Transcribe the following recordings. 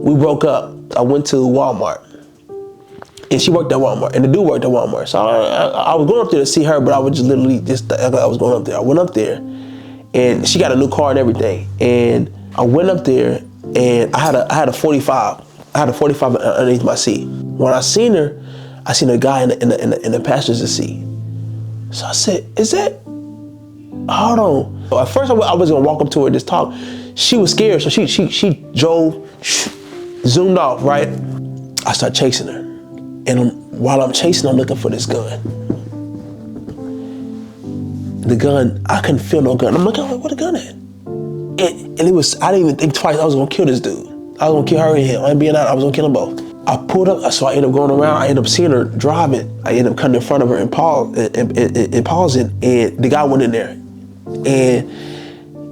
we broke up. I went to Walmart. And she worked at Walmart, and the dude worked at Walmart. So I was going up there to see her, but I was just literally I was going up there. I went up there, and she got a new car and everything. And I went up there, and I had a 45. I had a 45 underneath my seat. When I seen her, I seen a guy in the passenger seat. So I said, "Is that? Hold on." So at first I was gonna walk up to her and just talk. She was scared, so she drove, zoomed off. Right. I start chasing her. And while I'm chasing, I'm looking for this gun. The gun, I couldn't feel no gun. I'm looking, where the gun at? And it was, I didn't even think twice I was gonna kill this dude. I was gonna kill her and him. I ain't being honest, I was gonna kill them both. I pulled up, so I ended up going around. I ended up seeing her driving. I ended up coming in front of her and pausing, and the guy went in there.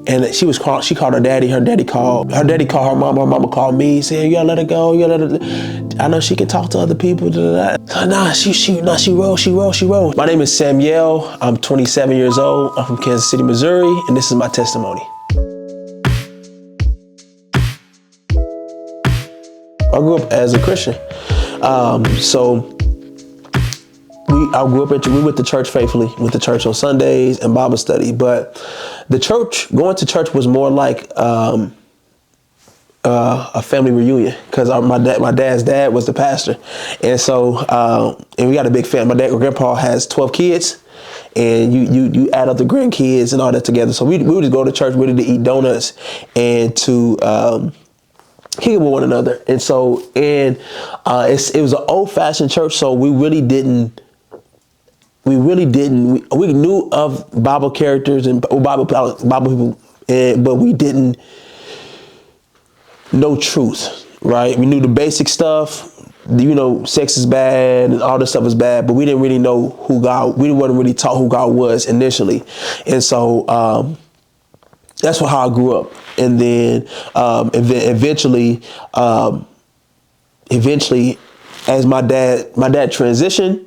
And she called her daddy. Her daddy called her mama. Her mama called me, saying, "You gotta let her go. You gotta let her. I know she can talk to other people." She rolled. My name is Samuel. I'm 27 years old. I'm from Kansas City, Missouri, and this is my testimony. I grew up as a Christian, I grew up we went to church faithfully, went to church on Sundays and Bible study, but going to church was more like a family reunion, because my dad's dad was the pastor, and so and we got a big family. My grandpa has 12 kids, and you add up the grandkids and all that together. So we would just go to church really to eat donuts and to kick it with one another, and so it was an old-fashioned church, so we knew of Bible characters and Bible people, but we didn't know truth, right? We knew the basic stuff. Sex is bad and all this stuff is bad, but we didn't really know who God. We wasn't really taught who God was initially, and so that's how I grew up. And then eventually, as my dad transitioned.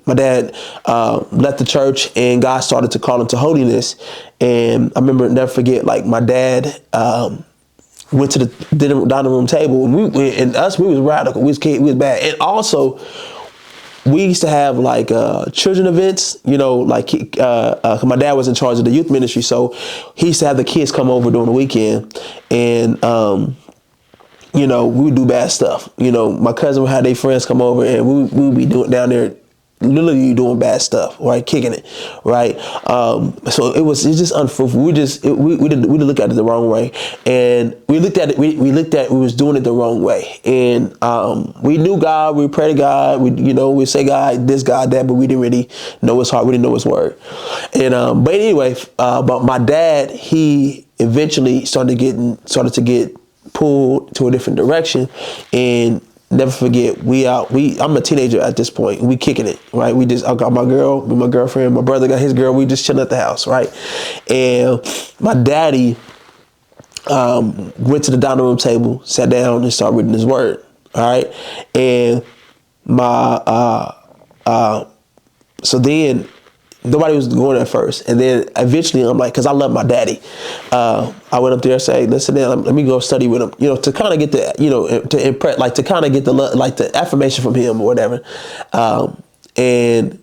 My dad left the church, and God started to call him to holiness. And I never forget, like, my dad went to the dining room table, and we was radical. We was bad. And also, we used to have like children events, my dad was in charge of the youth ministry, so he used to have the kids come over during the weekend, and we would do bad stuff. My cousin would have their friends come over, and we would be doing down there, literally doing bad stuff, right? Kicking it, right? So it's just unfruitful. We did look at it the wrong way, and we was doing it the wrong way, and we knew God. We prayed to God. We say God this, God that, but we didn't really know His heart. We didn't know His word, and but anyway, but my dad, he eventually started to get pulled to a different direction, and never forget, I'm a teenager at this point. We kicking it, right? I got my girl with my girlfriend. My brother got his girl. We just chilling at the house, right? And my daddy went to the dining room table, sat down, and started reading his word, all right? And so then nobody was going at first, and then eventually I'm like, because I love my daddy, I went up there and said, "Listen, let me go study with him," to kind of get the, to impress, like to kind of get the affirmation from him or whatever. And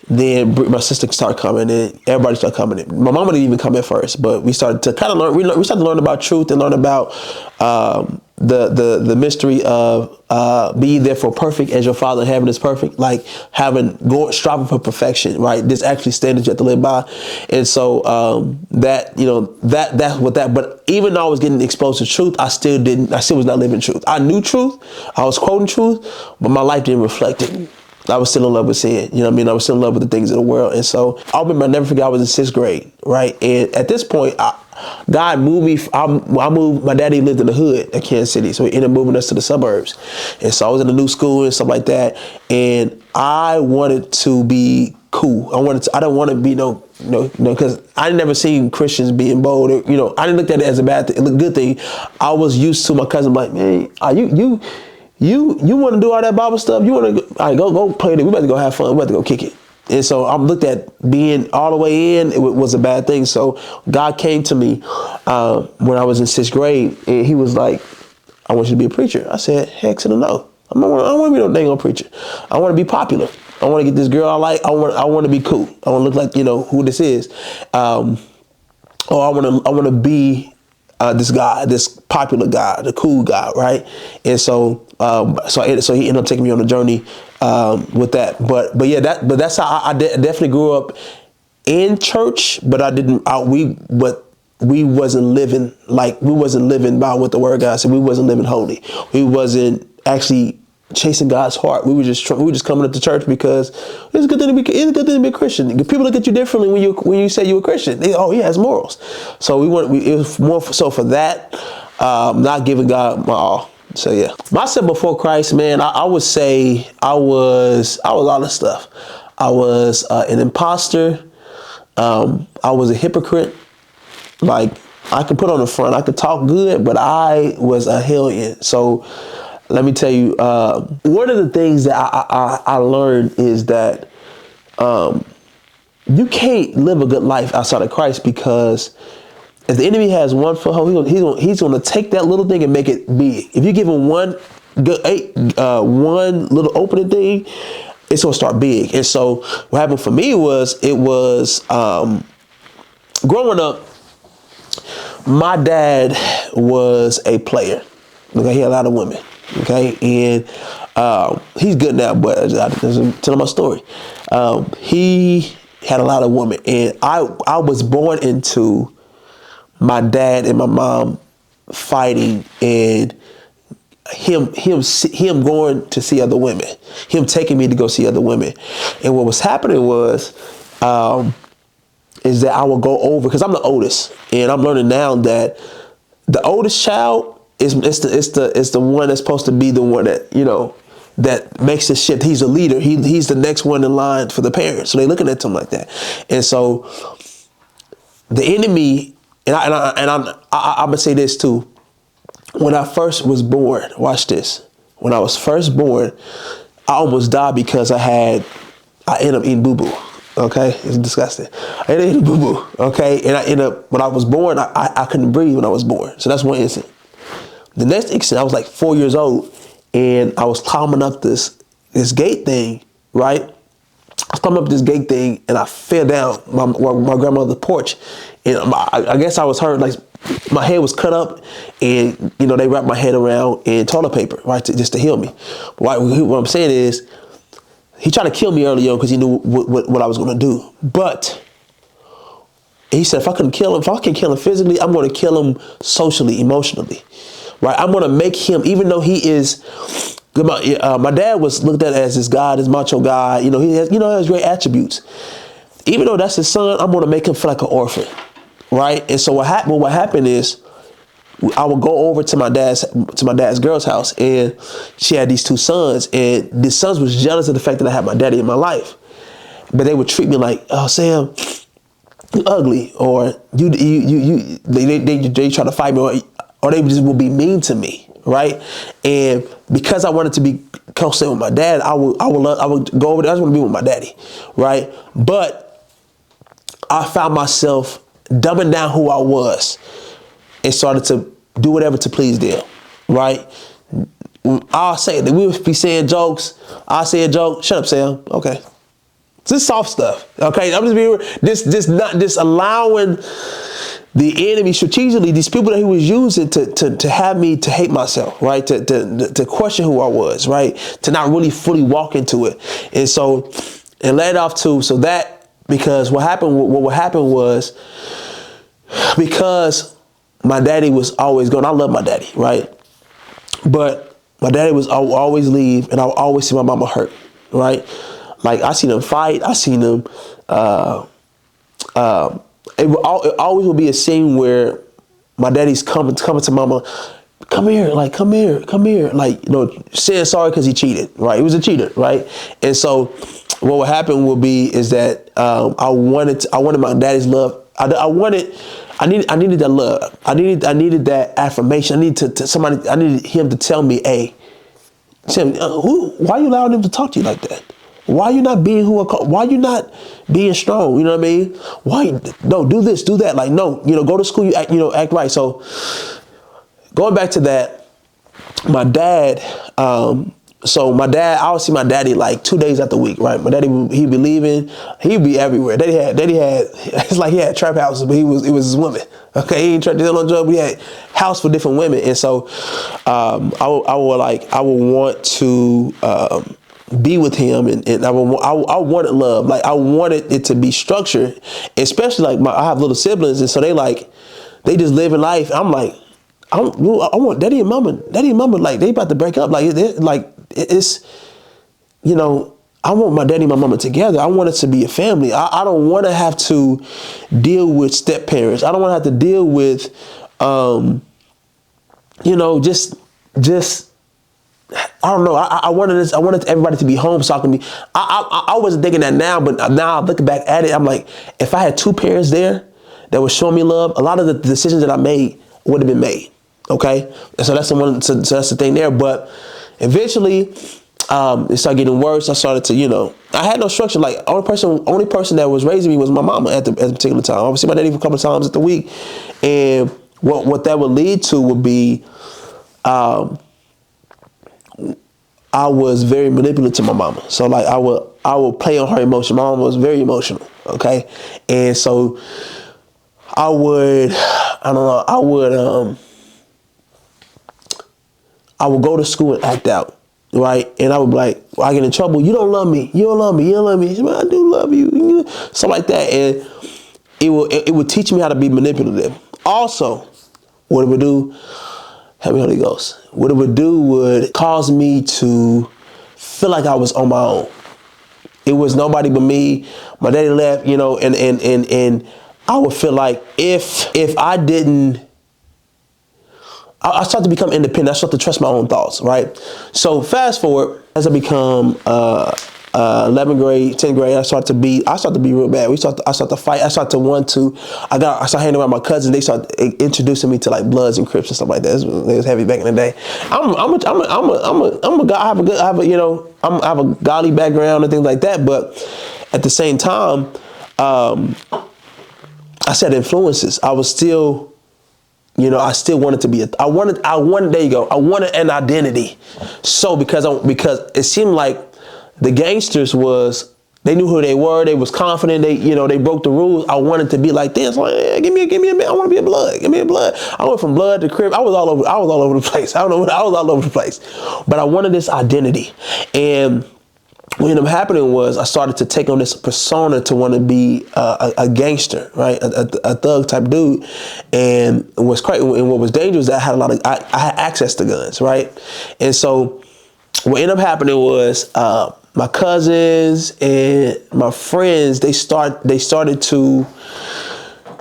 then my sister started coming, and everybody started coming in. My mama didn't even come in first, but we started to kind of learn. We started to learn about truth and learn about the mystery of be ye therefore perfect as your Father in heaven is perfect, like striving for perfection, right? There's actually standards you have to live by. And so that's what that, but even though I was getting exposed to truth, I still was not living truth. I knew truth, I was quoting truth, but my life didn't reflect it. I was still in love with sin, I was still in love with the things of the world. And so I never forget, I was in 6th grade, right? And at this point, God moved me. I moved. My daddy lived in the hood at Kansas City, so he ended up moving us to the suburbs. And so I was in a new school and stuff like that. And I wanted to be cool. I didn't want to be because I never seen Christians being bold. I didn't look at it as a bad thing, a good thing. I was used to my cousin like, "Man, you want to do all that Bible stuff? You want to go play it? We about to go have fun. We about to go kick it." And so I'm looked at being all the way in, it was a bad thing. So God came to me when I was in 6th grade, and he was like, I want you to be a preacher. I said, heck to the no. I don't want to be no dang old preacher. I want to be popular. I want to get this girl I like. I want to be cool. I want to look like, who this is. Or I want to be this guy, this popular guy, the cool guy, right? And so he ended up taking me on a journey with that. But that's how I definitely grew up in church. But we wasn't living by what the word of God said. We wasn't living holy. We wasn't actually chasing God's heart. We were just coming up to church because it's a good thing to be a Christian. People look at you differently when you say you're a Christian. He has morals. So it was more so for that, not giving God my all. So yeah, myself before Christ, man, I would say I was a lot of stuff. I was an imposter. I was a hypocrite. Like, I could put on the front, I could talk good, but I was a hellion. So let me tell you, one of the things that I learned is that you can't live a good life outside of Christ, because if the enemy has one foothold, he's going to take that little thing and make it big. If you give him one little opening thing, it's going to start big. And so what happened for me was, growing up, my dad was a player. Okay, he had a lot of women. Okay, and he's good now, but I'm telling my story. He had a lot of women, and I was born into my dad and my mom fighting, and him going to see other women, him taking me to go see other women. And what was happening was, is that I would go over, because I'm the oldest, and I'm learning now that the oldest child is the one that's supposed to be the one that, that makes the shift. He's a leader. He's the next one in line for the parents. So they're looking at him like that. And so the enemy, and I'm gonna say this too. When I first was born, watch this. When I was first born, I almost died because I ended up eating boo-boo. Okay, it's disgusting. I ended up eating boo-boo. Okay, and I ended up, when I was born, I couldn't breathe when I was born. So that's one incident. The next incident, I was like 4 years old, and I was climbing up this gate thing, right? I was climbing up this gate thing, and I fell down my grandmother's porch, and I guess I was hurt. Like, my head was cut up, and they wrapped my head around in toilet paper, right, just to heal me. But what I'm saying is, he tried to kill me early on because he knew what I was going to do. But he said, if I can kill him physically, I'm going to kill him socially, emotionally, right? I'm going to make him, even though he is, my dad was looked at as this guy, this macho guy. He has great attributes. Even though that's his son, I'm going to make him feel like an orphan, right? And so what happened is, I would go over to my dad's girl's house, and she had these two sons, and the sons was jealous of the fact that I had my daddy in my life, but they would treat me like, oh, Sam, you ugly, or they try to fight me, or they just would be mean to me, right? And because I wanted to be close with my dad, I would go over there. I just want to be with my daddy, right? But I found myself dumbing down who I was, and started to do whatever to please them, right? I'll say that we would be saying jokes. I'll say a joke. Shut up, Sam. Okay. This soft stuff. Okay. I'm just being just allowing the enemy strategically, these people that he was using to have me to hate myself, right? To question who I was, right? To not really fully walk into it. And so, and led off to, so that, because what happened was, because my daddy was always gone. I love my daddy, right? But my daddy was always leave, and I would always see my mama hurt, right? Like, I seen them fight. I seen them. It always would be a scene where my daddy's coming to mama, come here, like, saying sorry because he cheated, right? He was a cheater, right? And so what would happen would be is that I wanted my daddy's love. I needed that love. I needed that affirmation. I needed him to tell me, hey, Sam, why are you allowing him to talk to you like that? Why are you not being why are you not being strong? You know what I mean? Why? No, do this, do that. Like, no, go to school, you act right. So going back to that, my dad, so my dad, I would see my daddy like 2 days out the week, right? My daddy, he'd be leaving, he'd be everywhere. Daddy had, it's like he had trap houses, but it was his women. Okay, he ain't trying to do no job. We had house for different women, and so I would want to be with him, and I wanted love. Like I wanted it to be structured, especially like I have little siblings, and so they just living life. I'm like, I want daddy and mama, like they about to break up. It's, you know, I want my daddy and my mama together. I want it to be a family. I don't want to have to deal with step parents. I don't want to have to deal with, you know, just I don't know. I wanted everybody to be home so I can be. I wasn't thinking that now, but now looking back at it, I'm like, if I had two parents there that were showing me love, a lot of the decisions that I made would have been made. Okay, and so that's the one. So that's the thing there. But eventually, it started getting worse. I started to, you know, I had no structure. Like only person that was raising me was my mama at the particular time. I would see my daddy for a couple of times at the week, and what that would lead to would be, I was very manipulative to my mama. So like I would play on her emotion. My mama was very emotional. Okay, and so I would go to school and act out, right? And I would be like, I get in trouble. You don't love me. You don't love me. You don't love me. I do love you. Something like that. And it would teach me how to be manipulative. Also, what it would do, help me Holy Ghost. What it would do would cause me to feel like I was on my own. It was nobody but me. My daddy left, you know, and I would feel like if I didn't, I started to become independent. I started to trust my own thoughts, right? So fast forward, as I become 11th grade, 10th grade, I started to be real bad. I started to fight. I started to want to. I started hanging around my cousins. They started introducing me to like Bloods and Crips and stuff like that. It was heavy back in the day. I have a godly background and things like that. But at the same time, I said influences. I was still. You know, I still wanted to be I wanted an identity. So because it seemed like the gangsters they knew who they were, they was confident, they broke the rules. I wanted to be like this. Like, hey, give me a man. I want to be a Blood. Give me a Blood. I went from Blood to Crip. I was all over the place. I was all over the place. But I wanted this identity. And what ended up happening was I started to take on this persona to want to be a gangster, right? A thug type dude. And what's crazy and what was dangerous, I had I had access to guns, right? And so what ended up happening was my cousins and my friends, they started to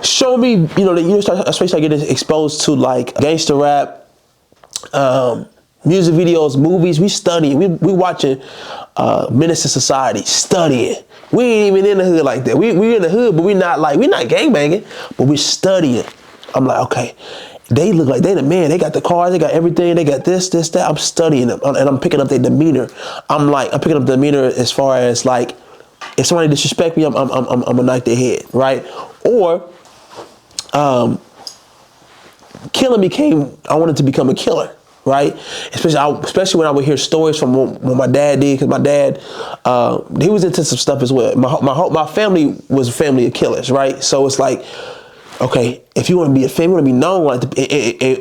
show me, especially I get exposed to like gangster rap, music videos, movies. We studying, we watching Menace to Society, studying. We ain't even in the hood like that. We in the hood, but we not gangbanging, but we're studying. I'm like, okay, they look like they the man. They got the cars, they got everything, they got this, that. I'm studying them, and I'm picking up their demeanor. I'm picking up the demeanor as far as like, if somebody disrespect me, I'm gonna knock their head, right? Or killing I wanted to become a killer. Right, especially when I would hear stories from what my dad did, because my dad, he was into some stuff as well. My family was a family of killers, right? So it's like, okay, if you want to be a family, want to be known, like,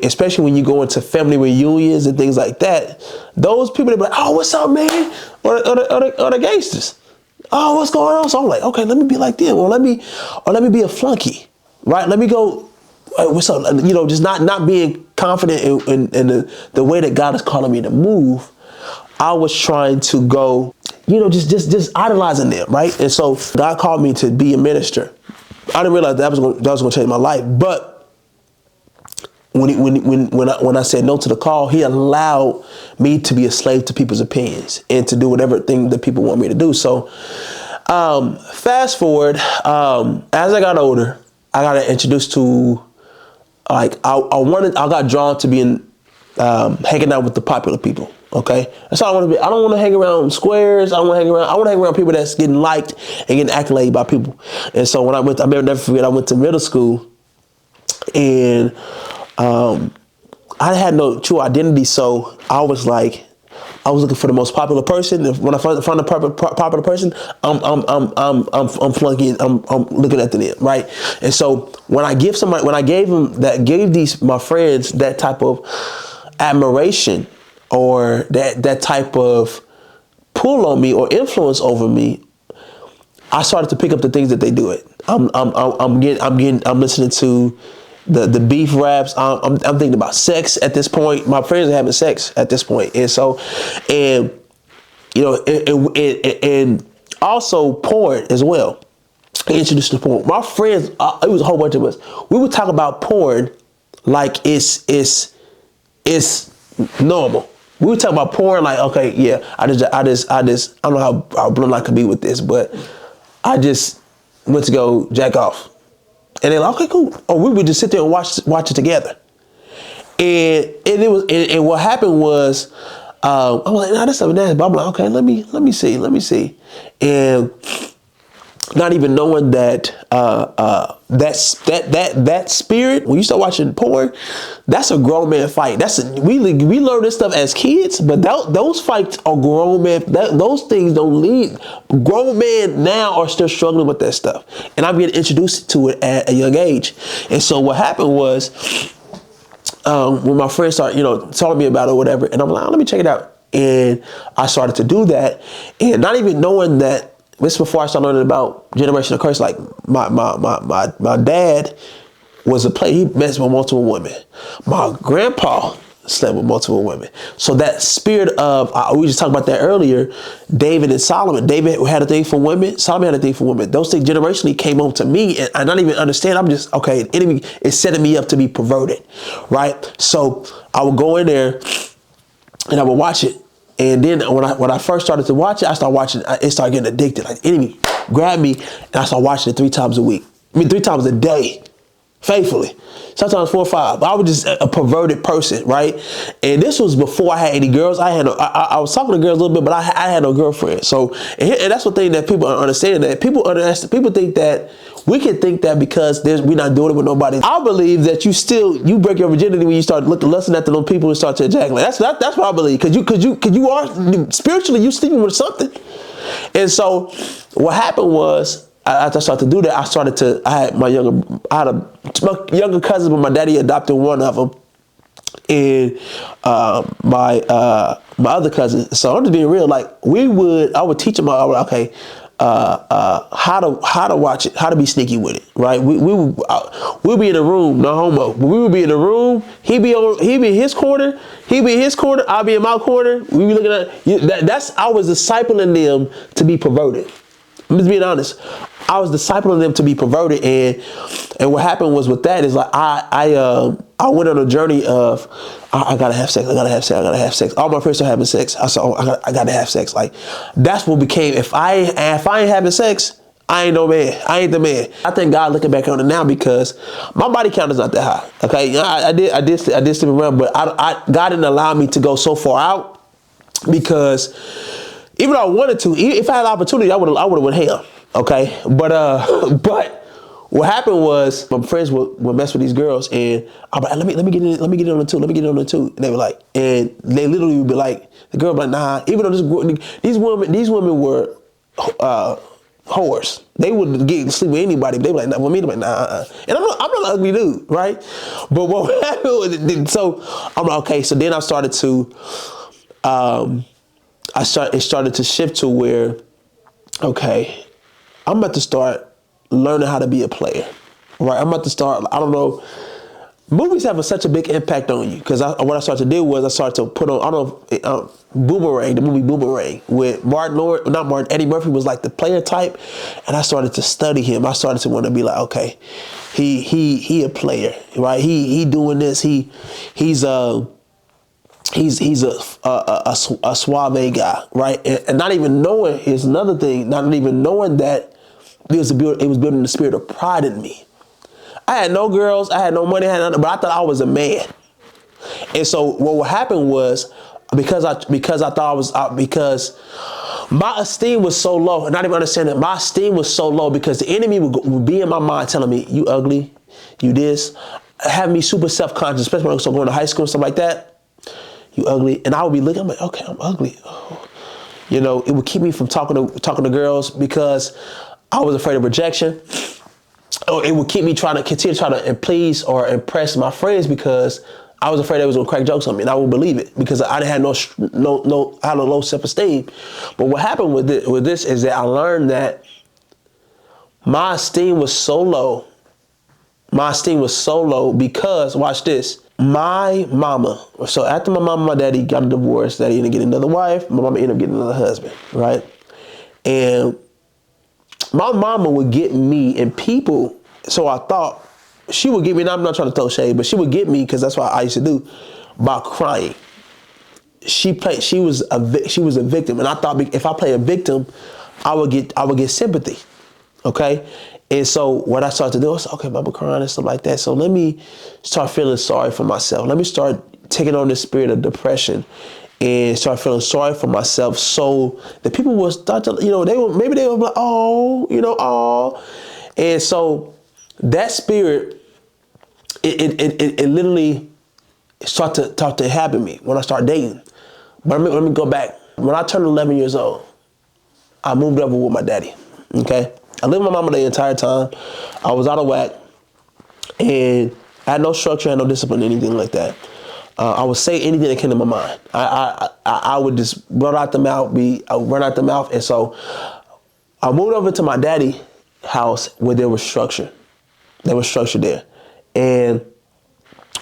especially when you go into family reunions and things like that, those people they be like, oh, what's up, man? Or the gangsters. Oh, what's going on? So I'm like, okay, let me be like them, or let me be a flunky, right? Let me go. What's up? Just not being confident in the way that God is calling me to move. I was trying to go, just idolizing them, right? And so God called me to be a minister. I didn't realize that was going to change my life. But when I said no to the call, He allowed me to be a slave to people's opinions and to do whatever thing that people want me to do. So fast forward, as I got older, I got introduced to. Like I got drawn to being hanging out with the popular people. Okay, that's all I want to be. I don't want to hang around squares. I want to hang around people that's getting liked and getting accoladed by people. And so when I never forget, I went to middle school, and I had no true identity, so I was looking for the most popular person. When I found the popular person, I'm flunking. I'm looking at them, right? And so when I gave my friends that type of admiration or that type of pull on me or influence over me, I started to pick up the things that they do. I'm listening to the beef raps. I'm thinking about sex at this point. My friends are having sex at this point, and so, and you know, and also porn as well. I introduced to porn. My friends, it was a whole bunch of us. We would talk about porn like it's normal. We would talk about porn like, okay, yeah, I don't know how blunt I could be with this, but I just went to go jack off. And they're like, okay, cool. Or we would just sit there and watch it together. And what happened was, I was like, nah, that's something nasty. But I'm like, okay, let me see. And not even knowing that that spirit, when you start watching porn, that's a grown man fight. We learn this stuff as kids, but those fights are grown man. Those things don't lead. Grown men now are still struggling with that stuff, and I'm getting introduced to it at a young age. And so what happened was, when my friends started, telling me about it or whatever, and I'm like, let me check it out, and I started to do that, and not even knowing that. This is before I started learning about generational curse. Like my dad was a player. He messed with multiple women. My grandpa slept with multiple women. So that spirit of, we just talked about that earlier, David and Solomon. David had a thing for women. Solomon had a thing for women. Those things generationally came home to me, and I don't even understand. I'm just, okay, the enemy is setting me up to be perverted, right? So I would go in there and I would watch it. And then when I first started to watch it, I started watching, it started getting addicted. Like the enemy grabbed me and I started watching it 3 times a week. 3 times a day, faithfully. Sometimes 4 or 5. I was just a perverted person, right? And this was before I had any girls. I was talking to girls a little bit, but I had no girlfriend. So, and that's the thing that people don't understand, that people think that we can think that because we're not doing it with nobody. I believe that you break your virginity when you start lusting at those people and start to ejaculate. That's what I believe. Cause you are spiritually, you sleeping with something. And so what happened was, after I started to do that, I had my younger cousin, but my daddy adopted one of them, and my other cousin. So I'm just being real. Like I would teach him. How to watch it, how to be sneaky with it, right? We'll be in a room, no homo. But we would be in a room. He'd be in his corner. I'll be in my corner. We be looking at I was discipling them to be perverted. I'm just being honest. I was discipling them to be perverted, and what happened was with that is like I went on a journey of I gotta have sex. All my friends are having sex. I said, I gotta have sex. Like that's what became. If I ain't having sex, I ain't no man. I ain't the man. I thank God looking back on it now because my body count is not that high. Okay, I did sleep around, but God didn't allow me to go so far out because even though I wanted to, if I had the opportunity, I would have went ham. Okay, but what happened was my friends would mess with these girls, and I'm like, let me get in on the two, and they were like, and they literally would be like, the girl would be like, nah, even though these women were whores, they would get sleep with anybody, but they were like, nah, with me, they're like, nah, and I'm not an ugly dude, right? But what happened was, so I'm like, okay, so then I started to, it started to shift to where, okay, I'm about to start learning how to be a player, right? I'm about to start, I don't know, movies have such a big impact on you because what I started to do was I started to put on, I don't know, Boomerang, the movie Boomerang with Eddie Murphy was like the player type, and I started to study him. I started to want to be like, okay, he a player, right? He doing this, he's a suave guy, right? And not even knowing, here's another thing, not even knowing that it was building the spirit of pride in me. I had no girls, I had no money, I had nothing, but I thought I was a man. And so what happened was, because my esteem was so low, and not even understanding, my esteem was so low because the enemy would be in my mind telling me, you ugly, you this. have me super self-conscious, especially when I was going to high school and stuff like that. You ugly. And I would be looking, I'm like, okay, I'm ugly. Oh. You know, it would keep me from talking to girls because I was afraid of rejection. Or it would keep me continue to try to please or impress my friends because I was afraid they was gonna crack jokes on me, and I would believe it because I didn't have I had a low self-esteem. But what happened with this is that I learned that my esteem was so low. My esteem was so low because, watch this, my mama. So after my mama and my daddy got a divorce, daddy ended up getting another wife. My mama ended up getting another husband, right? And my mama would get me and people. So I thought she would get me, and I'm not trying to throw shade, but she would get me because that's what I used to do by crying. She was a victim, and I thought if I play a victim, I would get sympathy. Okay. And so what I started to do was, okay, mama crying and stuff like that. So let me start feeling sorry for myself. Let me start taking on this spirit of depression and start feeling sorry for myself so that people will start to, maybe they will be like, oh, oh. And so that spirit, it literally started to happen to me when I started dating. But let me go back. When I turned 11 years old, I moved over with my daddy, okay? I lived with my mama the entire time. I was out of whack, and I had no structure, I had no discipline, anything like that. I would say anything that came to my mind. I would just run out the mouth, and so I moved over to my daddy's house where there was structure. There was structure there, and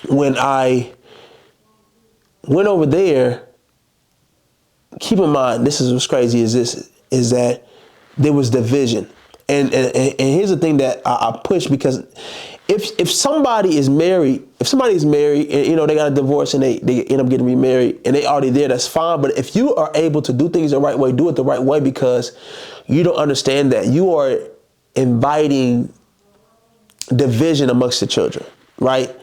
when I went over there, keep in mind, this is what's crazy is that there was division. And here's the thing that I push, because if somebody is married and they got a divorce and they end up getting remarried and they already there, that's fine. But if you are able to do things the right way, do it the right way, because you don't understand that you are inviting division amongst the children, right?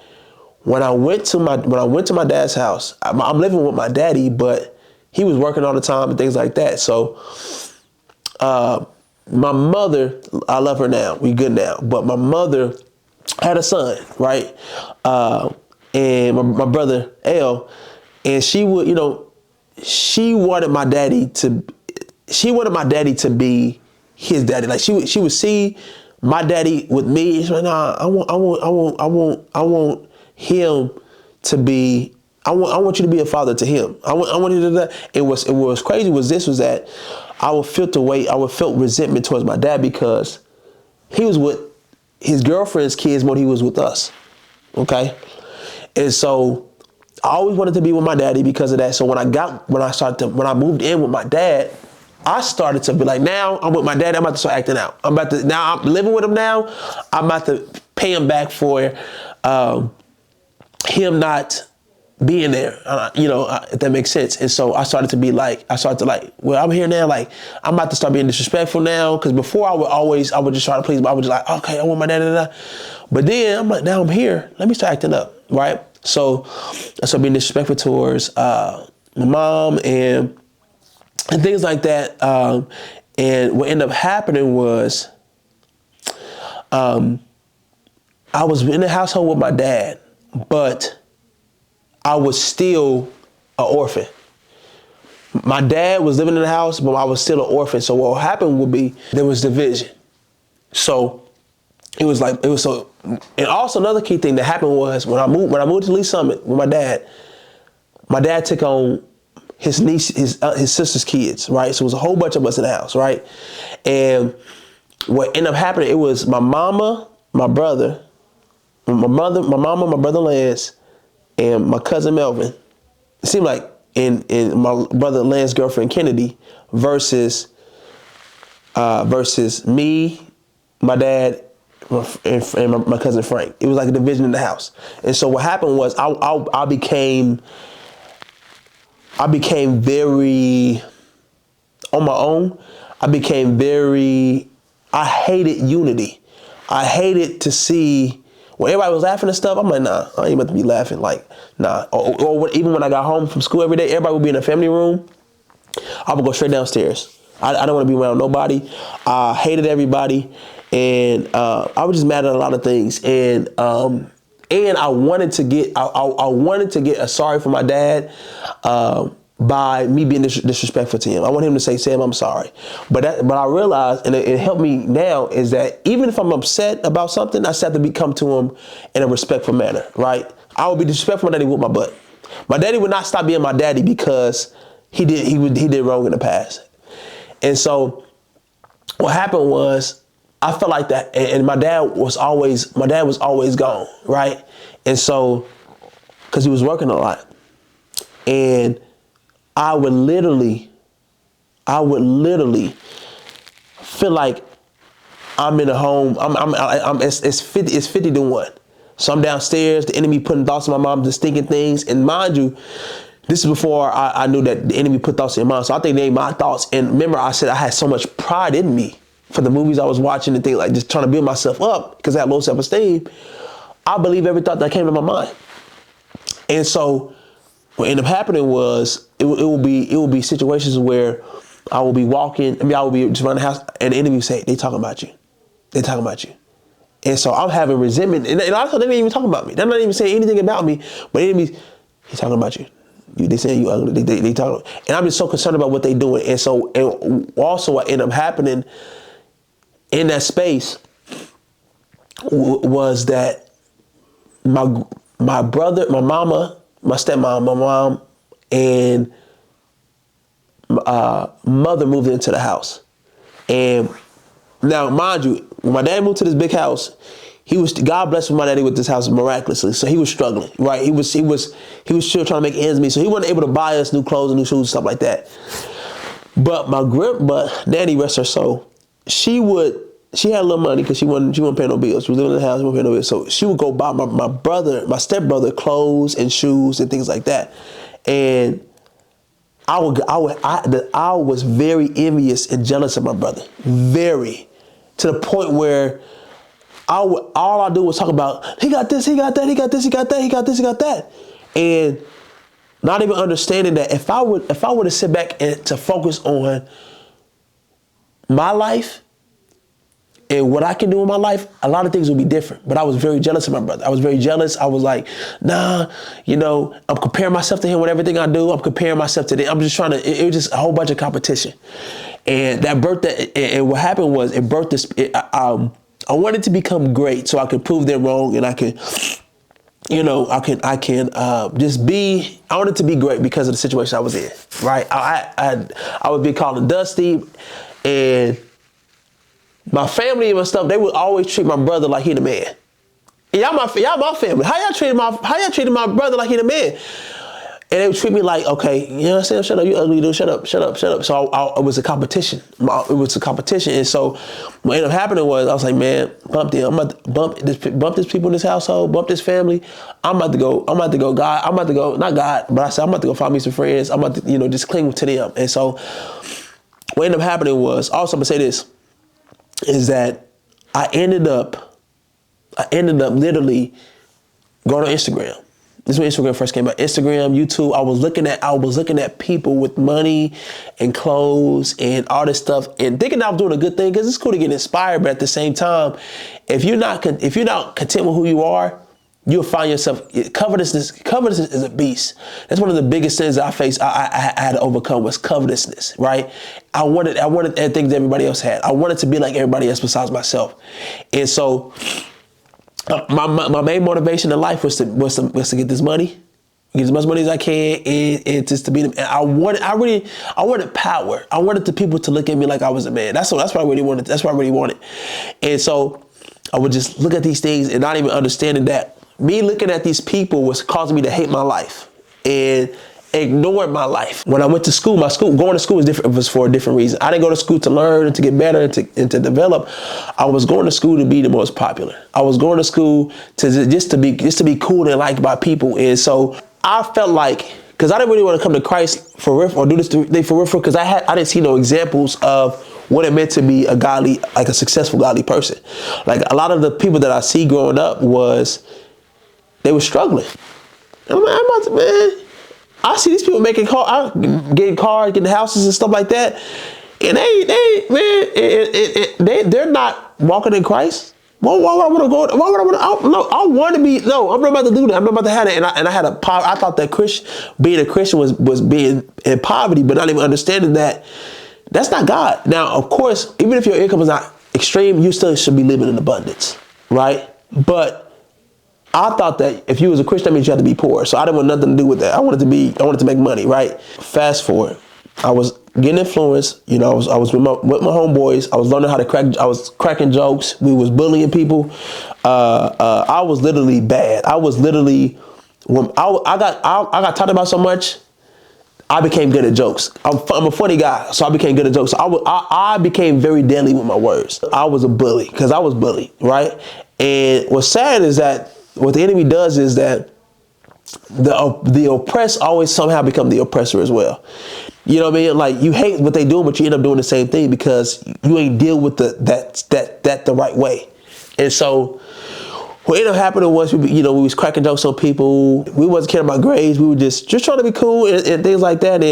When I went to my dad's house, I'm living with my daddy, but he was working all the time and things like that. So my mother, I love her now. We good now. But my mother had a son, right? And my brother, L, and she would, she wanted my daddy to be his daddy. Like she would see my daddy with me. She's like, nah, I want him to be, I want you to be a father to him. I want you to do that. And what was crazy was that I would feel resentment towards my dad because he was with his girlfriend's kids more than he was with us. Okay. And so I always wanted to be with my daddy because of that. So when I moved in with my dad, I started to be like, now I'm with my dad, I'm about to start acting out. I'm living with him now. I'm about to pay him back for him not being there, if that makes sense. And so I started to well, I'm here now, like, I'm about to start being disrespectful now, because before I would just try to please, but I was just like, okay, I want my dad, But then I'm like, now I'm here, let me start acting up, right? So I started being disrespectful towards my mom and things like that. And what ended up happening was I was in the household with my dad, but I was still an orphan. My dad was living in the house, but I was still an orphan. So what happened would be there was division. So and also another key thing that happened was when I moved to Lee Summit with my dad took on his sister's kids, right? So it was a whole bunch of us in the house, right? And what ended up happening, it was my mama, my brother, my brother Lance, and my cousin Melvin. It seemed like in my brother Lance's girlfriend Kennedy versus me, my dad, and my cousin Frank. It was like a division in the house. And so what happened was I became very on my own. I hated unity. I hated to see when everybody was laughing and stuff. I'm like, nah, I ain't about to be laughing. Like, nah. Even when I got home from school every day, everybody would be in the family room. I would go straight downstairs. I don't want to be around nobody. I hated everybody. And I was just mad at a lot of things. And And I wanted to get a sorry for my dad by me being disrespectful to him. I want him to say, Sam, I'm sorry. But I realized, and it helped me now, is that even if I'm upset about something, I still have to come to him in a respectful manner, right? I would be disrespectful to my daddy with my butt. My daddy would not stop being my daddy because he did wrong in the past. And so what happened was, I felt like that, and my dad was always gone, right? And so, because he was working a lot, and I would literally feel like I'm in a home. It's 50 to 1. So I'm downstairs, the enemy putting thoughts in my mind, just thinking things. And mind you, this is before I knew that the enemy put thoughts in my mind. So I think they ain't my thoughts. And remember, I said I had so much pride in me for the movies I was watching and things, like just trying to build myself up because I had low self-esteem. I believe every thought that came to my mind. And so what ended up happening was it will be situations where I will be walking. I will be just around the house, and the enemy will say, "They talking about you. They talking about you." And so I'm having resentment, and a lot of times they ain't even talking about me. They're not even saying anything about me, but the enemy's, "He's talking about you. They saying you ugly. They talking," and I'm just so concerned about what they doing. And so, and also what ended up happening in that space was that my brother, my mama, my stepmom, my mom, and mother moved into the house. And now, mind you, when my dad moved to this big house, God blessed my daddy with this house miraculously. So he was struggling, right? He was still trying to make ends meet. So he wasn't able to buy us new clothes and new shoes, stuff like that. But Nanny, rest her soul, she had a little money because she wasn't paying no bills. She was living in the house, she wasn't paying no bills. So she would go buy my stepbrother clothes and shoes and things like that. And I was very envious and jealous of my brother, very, to the point where all I do was talk about, he got this, he got that, he got this, he got that, he got this, he got that, and not even understanding that if I were to sit back and to focus on my life and what I can do in my life, a lot of things would be different. But I was very jealous of my brother. I was very jealous. I was like, nah, I'm comparing myself to him with everything I do. I'm comparing myself to them. I'm just trying to, it was just a whole bunch of competition. And that birthed that, and what happened was it birthed this, I wanted to become great so I could prove them wrong, and I could, just be, I wanted to be great because of the situation I was in, right? I would be called Dusty, and my family and my stuff, they would always treat my brother like he the man. And y'all my family. How y'all treated my brother like he the man? And they would treat me like, okay, you know what I'm saying? Shut up, you ugly dude. Shut up. So it was a competition. And so what ended up happening was I was like, man, bump them. I'm about to bump this people in this household, bump this family. I'm about to go, not God, but I said, I'm about to go find me some friends. I'm about to, just cling to them. And so what ended up happening was, also I'm gonna say this, is that I ended up literally going on Instagram. This is when Instagram first came out. Instagram, YouTube. I was looking at people with money and clothes and all this stuff, and thinking I was doing a good thing because it's cool to get inspired. But at the same time, if you're not content with who you are, you'll find yourself covetousness. Covetousness is a beast. That's one of the biggest things I faced. I had to overcome was covetousness. Right? I wanted everything that everybody else had. I wanted to be like everybody else besides myself, and so. My main motivation in life was to get this money, get as much money as I can, and just to be them. And I wanted power. I wanted the people to look at me like I was a man. That's what I really wanted. That's what I really wanted. And so I would just look at these things and not even understanding that me looking at these people was causing me to hate my life and ignore my life. When I went to school, going to school was for a different reason. I didn't go to school to learn and to get better and to develop. I was going to school to be the most popular. I was going to school to just to be cool and liked by people. And so I felt like, because I didn't really want to come to Christ for real or do this thing for real, because I didn't see no examples of what it meant to be a godly, like a successful godly person. Like a lot of the people that I see growing up they were struggling. And I'm like, man, I see these people making cars, getting cars, getting houses and stuff like that, and they're not walking in Christ. why would I want to go? Why would I want to? No, I want to be. No, I'm not about to do that. I'm not about to have it. And I had I thought that being a Christian was being in poverty, but not even understanding that that's not God. Now, of course, even if your income is not extreme, you still should be living in abundance, right? But I thought that if you was a Christian, that means you had to be poor. So I didn't want nothing to do with that. I wanted to make money, right? Fast forward, I was getting influenced. You know, I was with my homeboys. I was learning how to crack. I was cracking jokes. We was bullying people. I was literally bad. I was literally when I got talked about so much, I became good at jokes. I'm a funny guy, so I became good at jokes. I became very deadly with my words. I was a bully because I was bullied, right? And what's sad is that what the enemy does is that the oppressed always somehow become the oppressor as well. You know what I mean? Like, you hate what they do, but you end up doing the same thing because you ain't deal with that the right way. And so what ended up happening was, we was cracking jokes on people. We wasn't caring about grades. We were just trying to be cool and things like that.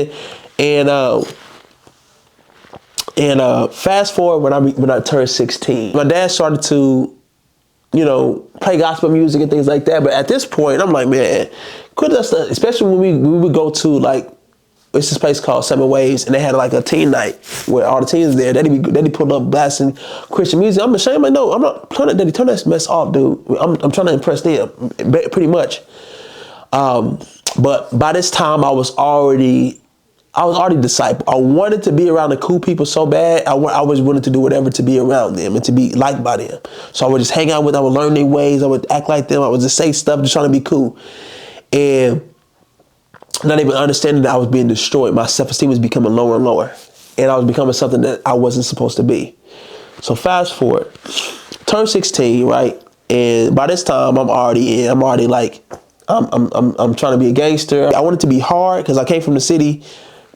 And fast forward when I turned 16, my dad started to, play gospel music and things like that. But at this point, I'm like, man, quit that stuff. Especially when we would go to, like, it's this place called Seven Waves, and they had like a teen night where all the teens there. They'd pull up blasting Christian music. I'm ashamed. Like, no, I'm not trying to. Daddy, turn that mess off, dude. I'm trying to impress them, pretty much. But by this time, I was already disciple. I wanted to be around the cool people so bad. I was willing to do whatever to be around them and to be liked by them. So I would just hang out with them. I would learn their ways. I would act like them. I would just say stuff, just trying to be cool. And not even understanding that I was being destroyed. My self-esteem was becoming lower and lower. And I was becoming something that I wasn't supposed to be. So fast forward, turn 16, right? And by this time, I'm already like, I'm trying to be a gangster. I wanted to be hard because I came from the city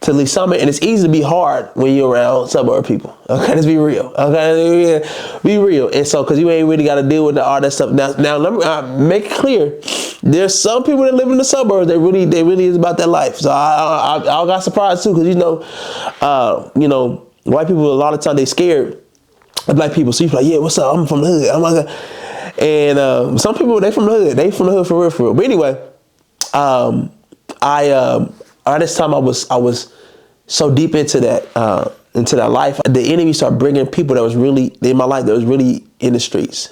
to Lee Summit, and it's easy to be hard when you're around suburb people. Okay, let's be real. Okay, be real. And so, because you ain't really got to deal with all that stuff. Now let me make it clear. There's some people that live in the suburbs. They really is about that life. So I got surprised too, because white people a lot of time they scared of black people. So you're like, yeah, what's up? I'm from the hood. I'm like, and some people they from the hood. They from the hood for real. But anyway, at this time I was so deep into that life. The enemy started bringing people that was really in my life that was really in the streets,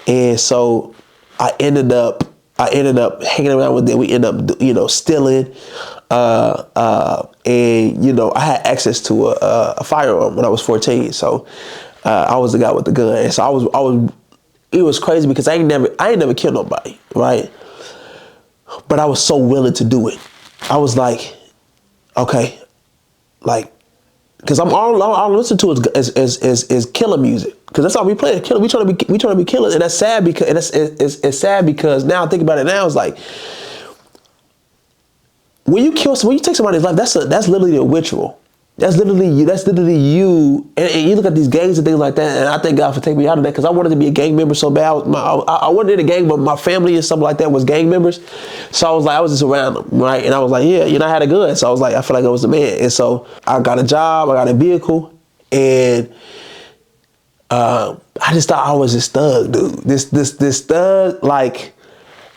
and so I ended up hanging around with them. We ended up stealing, and I had access to a firearm when I was 14. So I was the guy with the gun, and so I was. It was crazy because I ain't never killed nobody, right? But I was so willing to do it. I was like, okay, like, because all I listen to is killer music, because that's all we play. Killer, we trying to be killers, and that's sad because it's sad because now I think about it now, it's like when you take somebody's life, that's literally a ritual. That's literally you. And you look at these gangs and things like that, and I thank God for taking me out of that, because I wanted to be a gang member so bad. I wanted in a gang, but my family and stuff like that was gang members. So I was just around them, right? And I was like, yeah, I had a gun. So I was like, I feel like I was the man. And so I got a job, I got a vehicle, and I just thought I was this thug, dude. This thug, like,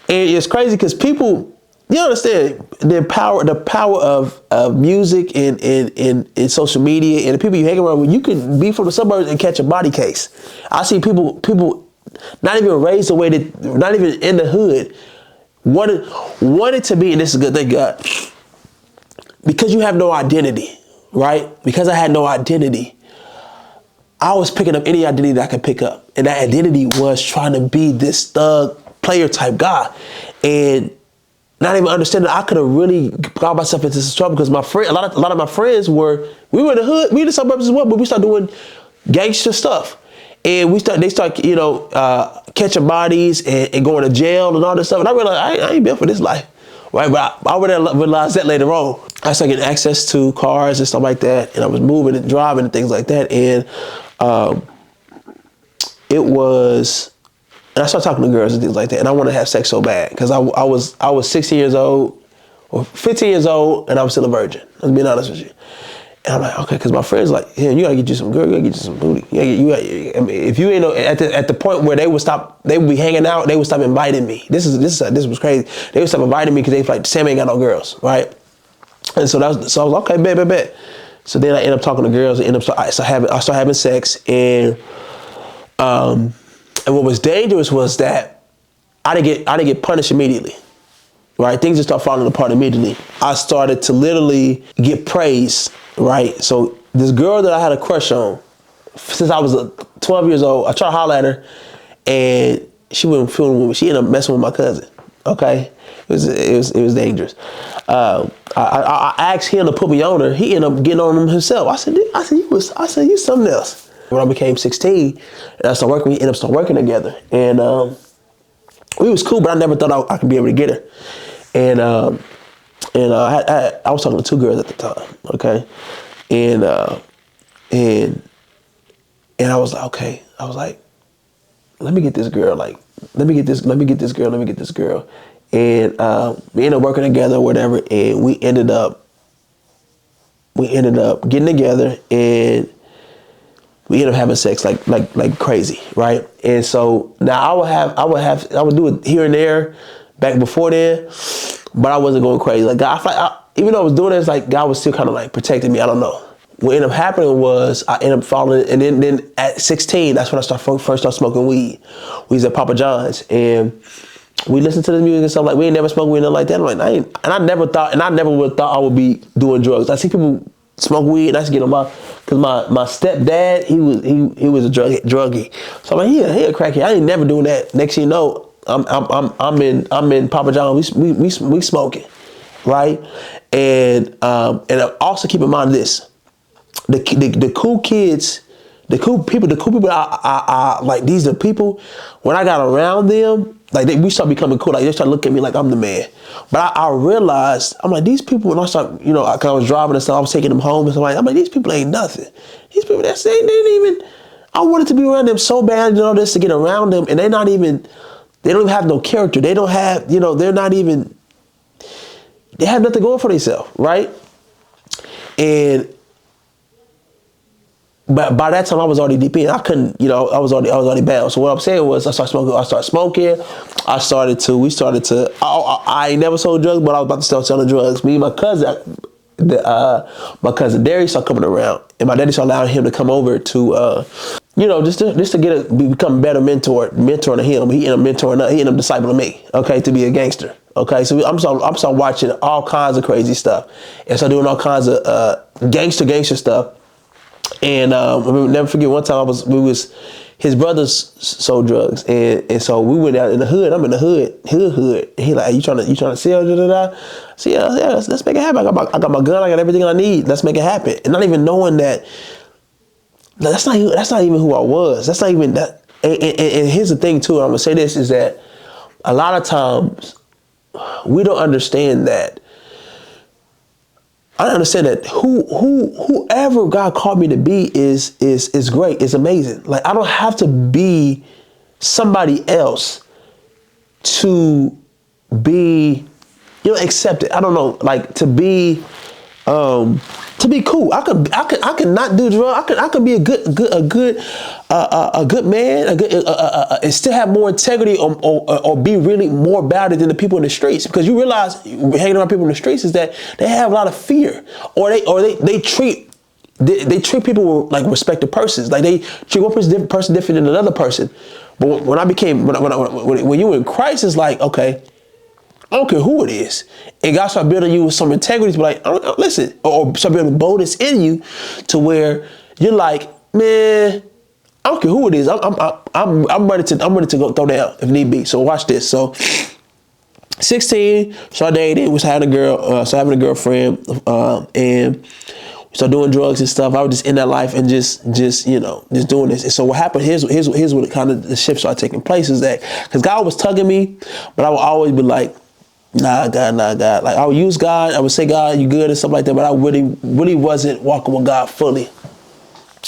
and it's crazy because people, you understand the power of music and social media and the people you hang around with. You can be from the suburbs and catch a body case. I see people not even raised the way that, not even in the hood, wanted to be, and this is a good thing, God, because you have no identity, right? Because I had no identity, I was picking up any identity that I could pick up, and that identity was trying to be this thug player type guy, and not even understanding I could have really got myself into some trouble, because my friend, a lot of my friends we were in the hood, we in the suburbs as well, but we started doing gangster stuff, and they start catching bodies and going to jail and all this stuff, and I realized I ain't built for this life, right? But I would have realized that later on. I started getting access to cars and stuff like that, and I was moving and driving and things like that, and and I started talking to girls and things like that, and I wanted to have sex so bad, because I was 16 years old or 15 years old, and I was still a virgin. Let's be honest with you. And I'm like, okay, because my friends like, yeah, you gotta get you some girl, you gotta get you some booty. I mean, if you ain't know, at the point where they would be hanging out, they would stop inviting me. This was crazy. They would stop inviting me because they was like, Sam ain't got no girls, right? And so I was okay, bet. So then I end up talking to girls, and I start having sex, and what was dangerous was that I didn't get punished immediately. Right, things just start falling apart immediately. I started to literally get praise. Right, so this girl that I had a crush on since I was 12 years old, I tried to holler at her, and she wasn't feeling with me. She ended up messing with my cousin. Okay, it was dangerous. I asked him to put me on her. He ended up getting on him himself. I said you something else. When I became 16, and I started working, we ended up starting working together, and we was cool, but I never thought I could be able to get her. And I was talking to two girls at the time, okay, and I was like, okay, let me get this girl, let me get this girl, and we ended up working together, or whatever, and we ended up getting together, and we ended up having sex like crazy, right? And so now I would do it here and there back before then, but I wasn't going crazy. Like God, even though I was doing it, it's like God was still kind of like protecting me. I don't know. What ended up happening was I ended up falling, and then at 16, that's when I first started smoking weed. We was at Papa John's, and we listened to the music and stuff. Like, we ain't never smoked weed, nothing like that. I'm like, I never would have thought I would be doing drugs. I see people smoke weed, and I used to get on because my stepdad, he was a druggie. So I'm like, he a crackhead. I ain't never doing that. Next thing you know, I'm in Papa John's. We smoking, right? And also keep in mind this: the cool kids, the cool people. I like, these are people. When I got around them, like we start becoming cool. Like they start looking at me like I'm the man. But I realized, I'm like, these people. When I start, cause I was driving and stuff, I was taking them home and stuff. I'm like, these people ain't nothing. These people, they ain't even. I wanted to be around them so bad, this to get around them, and they're not even. They don't even have no character. They don't have, they're not even. They have nothing going for themselves, right? But by that time I was already deep in. I couldn't, I was already bound. So what I'm saying was, I started smoking. We started to. I ain't never sold drugs, but I was about to start selling drugs. Me and my cousin, my cousin Derry started coming around, and my daddy started allowing him to come over to, just to become a better mentor to him. He ended up discipling me, okay, to be a gangster. Okay, so I'm starting watching all kinds of crazy stuff, and start doing all kinds of gangster stuff. And I never forget, one time his brothers sold drugs, and so we went out in the hood. I'm in the hood. And he like, hey, you trying to sell? So yeah, let's make it happen. I got my gun. I got everything I need. Let's make it happen. And not even knowing that. That's not even who I was. That's not even that. And here's the thing too. I'm gonna say this, is that a lot of times we don't understand that. I understand that whoever God called me to be is great. It's amazing. Like, I don't have to be somebody else to be, accepted. I don't know, like to be cool. I could not do drugs. I could be a good man, and still have more integrity, or be really more about it than the people in the streets. Because you realize, hanging around people in the streets, is that they have a lot of fear, or they treat people like respected persons. Like, they treat one person different than another person. But when you in Christ, it's like, okay, I don't care who it is. And God start building you with some integrity to be like, listen, or start building boldness in you to where you're like, man, I don't care who it is. I'm ready to go throw down if need be. So watch this. So 16, started dating, was having a girlfriend, and we started doing drugs and stuff. I was just in that life and just doing this. And so what happened, here's what kind of the shift started taking place, is that because God was tugging me, but I would always be like, nah, God. Like, I would use God. I would say, God, you good and stuff like that. But I really wasn't walking with God fully.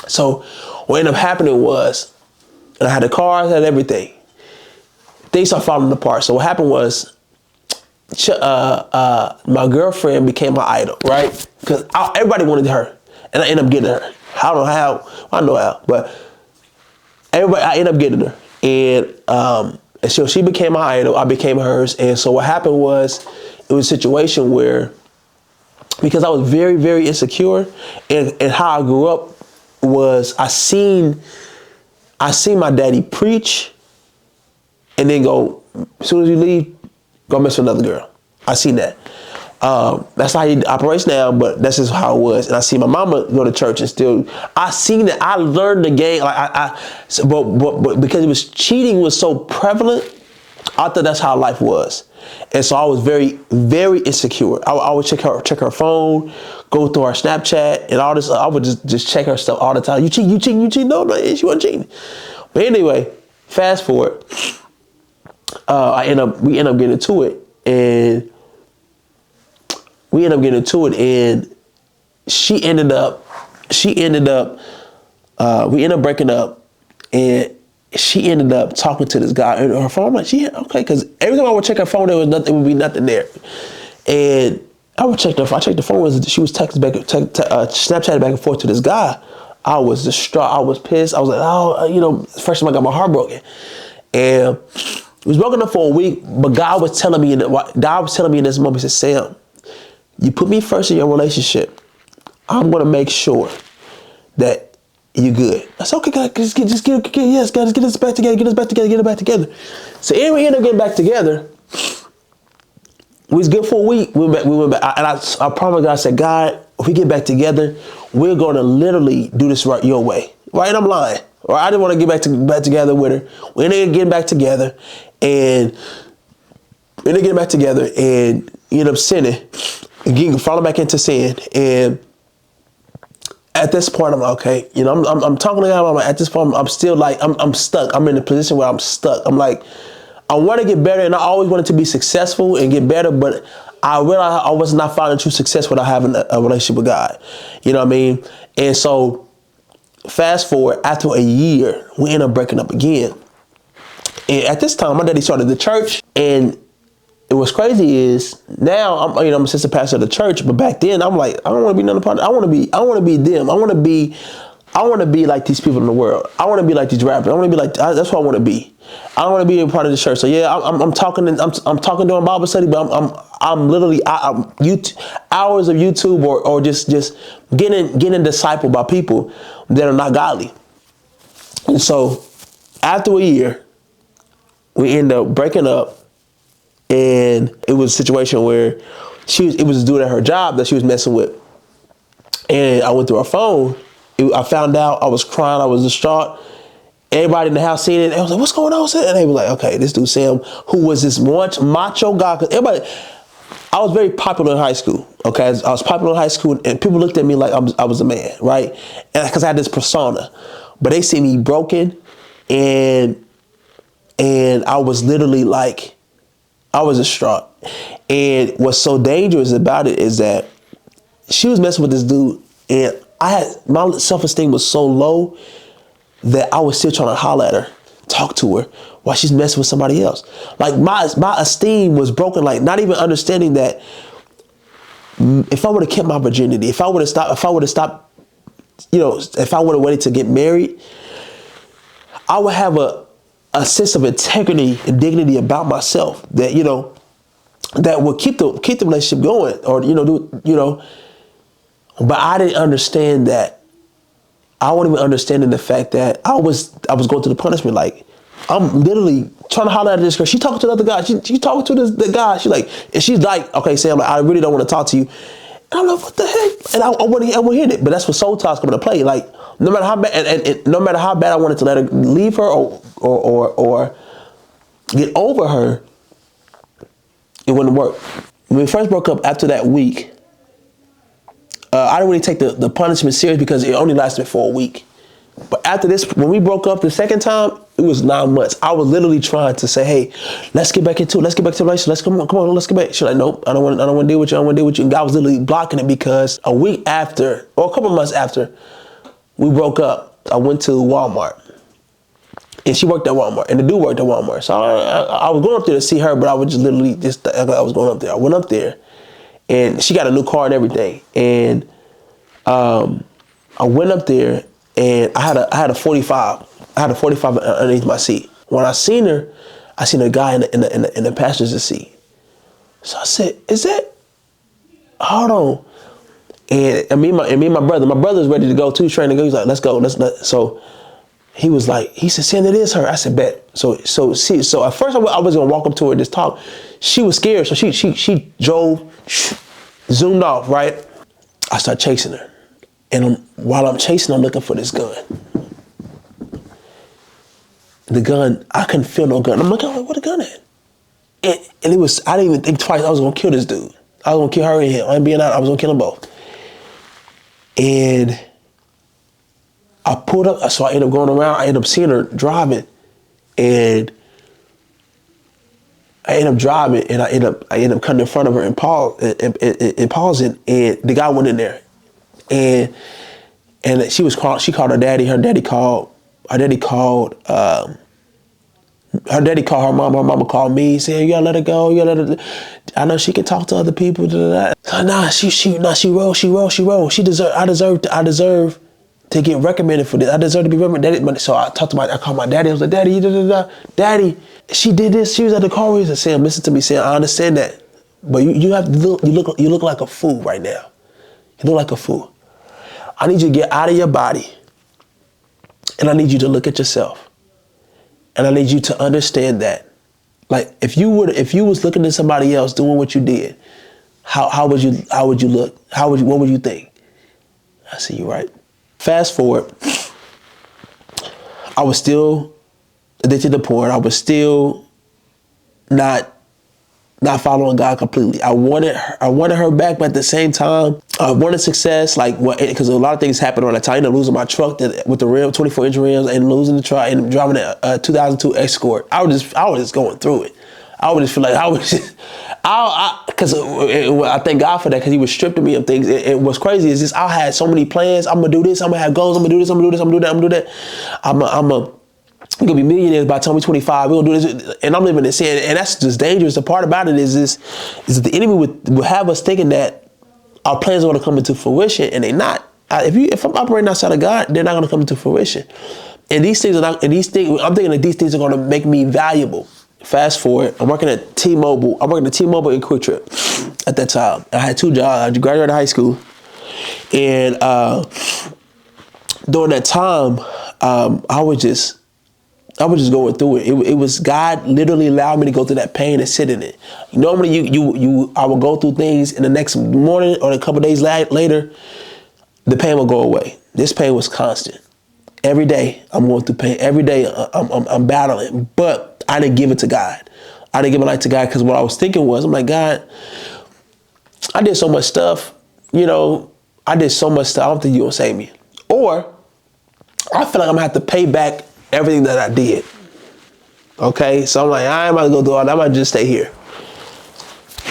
So what ended up happening was, and I had the cars, I had everything. Things started falling apart. So what happened was, my girlfriend became my idol, right? Because everybody wanted her. and I end up getting her. I don't know how. I know how, but I end up getting her, and so she became my idol. I became hers, and so what happened was, it was a situation where, because I was very, very insecure, and how I grew up was I seen my daddy preach, and then go, as soon as you leave, go mess with another girl. I seen that. That's how he operates now, but that's just how it was. And I see my mama go to church and still, I seen that. I learned the game. Like but because cheating was so prevalent, I thought that's how life was. And so I was very, very insecure. I would check her phone, go through her Snapchat and all this. I would just check her stuff all the time. You cheating. No, she wasn't cheating. But anyway, fast forward. We end up getting into it, and we ended up breaking up, and she ended up talking to this guy on her phone. I'm like, okay, because every time I would check her phone, there would be nothing there. And I checked the phone, she was texting Snapchatting back and forth to this guy. I was distraught. I was pissed. I was like, first time I got my heart broken. And it was broken up for a week, but God was telling me in this moment, he said, Sam, you put me first in your relationship, I'm going to make sure that you're good. I said, okay, God, just get us back together. So we ended up getting back together. We was good for a week. We went back. And I promised God, I said, God, if we get back together, we're going to literally do this right your way. Right? And I'm lying. Or I didn't want to get back together with her. We ended up getting back together, and end up sinning, and falling back into sin. And at this point, I'm like, okay, I'm talking to God. I'm like, at this point, I'm still like, I'm stuck. I'm in a position where I'm stuck. I'm like, I want to get better, and I always wanted to be successful and get better, but I realized I was not finding true success without having a relationship with God. You know what I mean? And so, fast forward, after a year, we end up breaking up again. And at this time, my daddy started the church, and what's crazy is now I'm an assistant pastor of the church, but back then I'm like, I don't want to be none part. I want to be them. I want to be like these people in the world. I want to be like these rappers. I want to be like, that's what I want to be. I don't want to be a part of the church. So yeah, I'm talking during Bible study, but I'm literally hours of YouTube or just getting discipled by people that are not godly. And so after a year, we end up breaking up, and it was a situation where it was a dude at her job that she was messing with. And I went through her phone. I found out. I was crying. I was distraught. Everybody in the house seen it. I was like, what's going on? And they were like, okay, this dude Sam, who was this macho guy. Because I was very popular in high school. Okay, I was popular in high school, and people looked at me like I was a man, right? And because I had this persona, but they see me broken, and I was literally like, I was distraught. And what's so dangerous about it is that she was messing with this dude, and my self-esteem was so low that I was still trying to holler at her, talk to her while she's messing with somebody else. Like my esteem was broken, like not even understanding that if I would have kept my virginity, if I would have stopped, if I would have waited to get married, I would have a sense of integrity and dignity about myself that, that would keep the relationship going, or, but I didn't understand that. I wasn't even understanding the fact that I was going through the punishment. Like, I'm literally trying to holler at this girl. She talking to another guy. She talking to the guy. She's like, okay, Sam, I really don't want to talk to you. And I'm like, what the heck? And I want to hear it. But that's what soul talk's coming to play. Like, no matter how bad, and no matter how bad I wanted to let her leave her or get over her, it wouldn't work. When we first broke up, after that week, I didn't really take the punishment serious because it only lasted for a week. But after this, when we broke up the second time, it was 9 months. I was literally trying to say, hey, let's get back into it. Let's get back to the relationship. Let's come on, let's get back. She's like, nope, I don't want to deal with you. I don't want to deal with you. And God was literally blocking it because a week after, or a couple of months after we broke up, I went to Walmart. And she worked at Walmart, and the dude worked at Walmart. So I was going up there to see her, but I was just literally I was going up there. I went up there, and she got a new car and everything. And I went up there and I had a 45. I had a 45 underneath my seat. When I seen a guy in the passenger seat. So I said, "Is that? Hold on." And me and my brother's ready to go too. He's trying to go. He's like, "Let's go. So he was like, he said, "Sam, it is her." I said, "Bet." So at first I was gonna walk up to her and just talk. She was scared, so she drove, zoomed off. Right. I start chasing her, and while I'm chasing, I'm looking for this gun. The gun, I couldn't feel no gun. I'm looking, like, where the gun at? And it was, I didn't even think twice I was gonna kill this dude. I was gonna kill her and him. I'm being honest, I was gonna kill them both. And I pulled up, so I ended up going around. I ended up seeing her driving, and I ended up cutting in front of her and pausing, and the guy went in there, and she called her daddy. Her daddy called her mama. Her mama called me, saying, "You gotta let her go. You gotta let her. I know she can talk to other people." Nah, she rolled. I deserve to get recommended for this. I deserve to be recommended. So I called my daddy. I was like, "Daddy, Daddy, she did this. She was at the car race." I said, "Listen to me, Sam. I understand that, but you have to look. You look like a fool right now. You look like a fool. I need you to get out of your body, and I need you to look at yourself. And I need you to understand that, like, if you was looking at somebody else doing what you did, how would you look? What would you think?" I said, "You're right." Fast forward, I was still addicted to porn. I was still not following God completely. I wanted her back, but at the same time, I wanted success. Like, because a lot of things happened on that time. I ended up losing my truck with the rim, 24-inch rims, and losing the truck, and driving a 2002 Escort. I was just going through it. I would just feel like because I thank God for that, because He was stripping me of things. It was crazy. Is just I had so many plans. I'm gonna do this. I'm gonna have goals. I'm gonna do this. I'm gonna do this. I'm gonna do that. I'm gonna do that. We're gonna be millionaires by the time we're 25. We're gonna do this, and I'm living in sin, and that's just dangerous. The part about it is that the enemy would have us thinking that our plans are gonna come into fruition, and they're not. If I'm operating outside of God, they're not gonna come into fruition. And these things are not. And these things, I'm thinking that these things are gonna make me valuable. Fast forward, I'm working at T-Mobile. I'm working at T-Mobile and Quick Trip at that time. I had 2 jobs. I graduated high school, and during that time, I was just going through it. It was God literally allowed me to go through that pain and sit in it. Normally, I would go through things, and the next morning or a couple of days later, the pain will go away. This pain was constant. Every day, I'm going through pain. Every day, I'm battling. But I didn't give it to God. I didn't give my life to God, because what I was thinking was, I'm like, God, I did so much stuff. I did so much stuff. I don't think you're going to save me. Or I feel like I'm going to have to pay back everything that I did. Okay, so I'm like, I ain't about to go through all that. I might just stay here.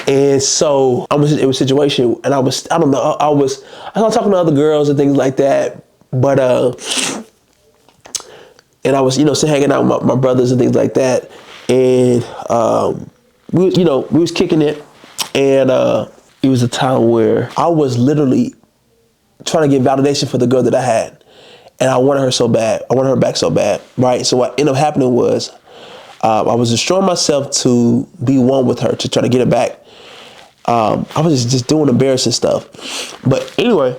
And so I was in a situation, and I was talking to other girls and things like that, but and I was still hanging out with my brothers and things like that, and we was kicking it, and it was a time where I was literally trying to get validation for the girl that I had. And I wanted her so bad. I wanted her back so bad, right? So what ended up happening was I was destroying myself to be one with her, to try to get her back. I was just doing embarrassing stuff. But anyway,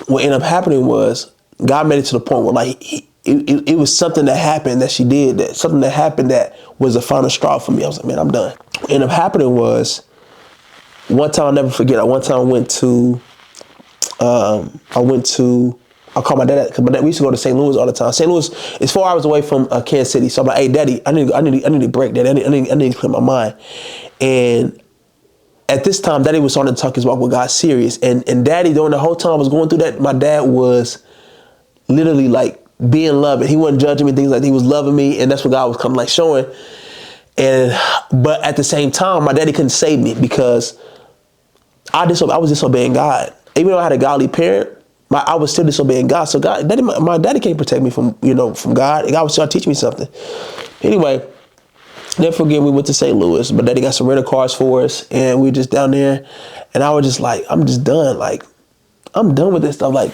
what ended up happening was God made it to the point where, like, it was something that happened that she did, something that happened that was the final straw for me. I was like, man, I'm done. What ended up happening was, one time I'll never forget. One time I went to I called my dad, because we used to go to St. Louis all the time. St. Louis is 4 hours away from Kansas City. So I'm like, "Hey, Daddy, I need a break, Daddy. I need to clear my mind." And at this time, Daddy was starting to talk his walk with God serious. And Daddy, during the whole time I was going through that, my dad was literally like being loving. He wasn't judging me, things like that. He was loving me, and that's what God was kind of like showing. But at the same time, my daddy couldn't save me, because I was disobeying God. Even though I had a godly parent, I was still disobeying God. So my daddy can't protect me from God. God was trying to teach me something. Anyway, never forget, we went to St. Louis, but Daddy got some rental cars for us, and we were just down there, and I was just like, I'm just done. Like, I'm done with this stuff. Like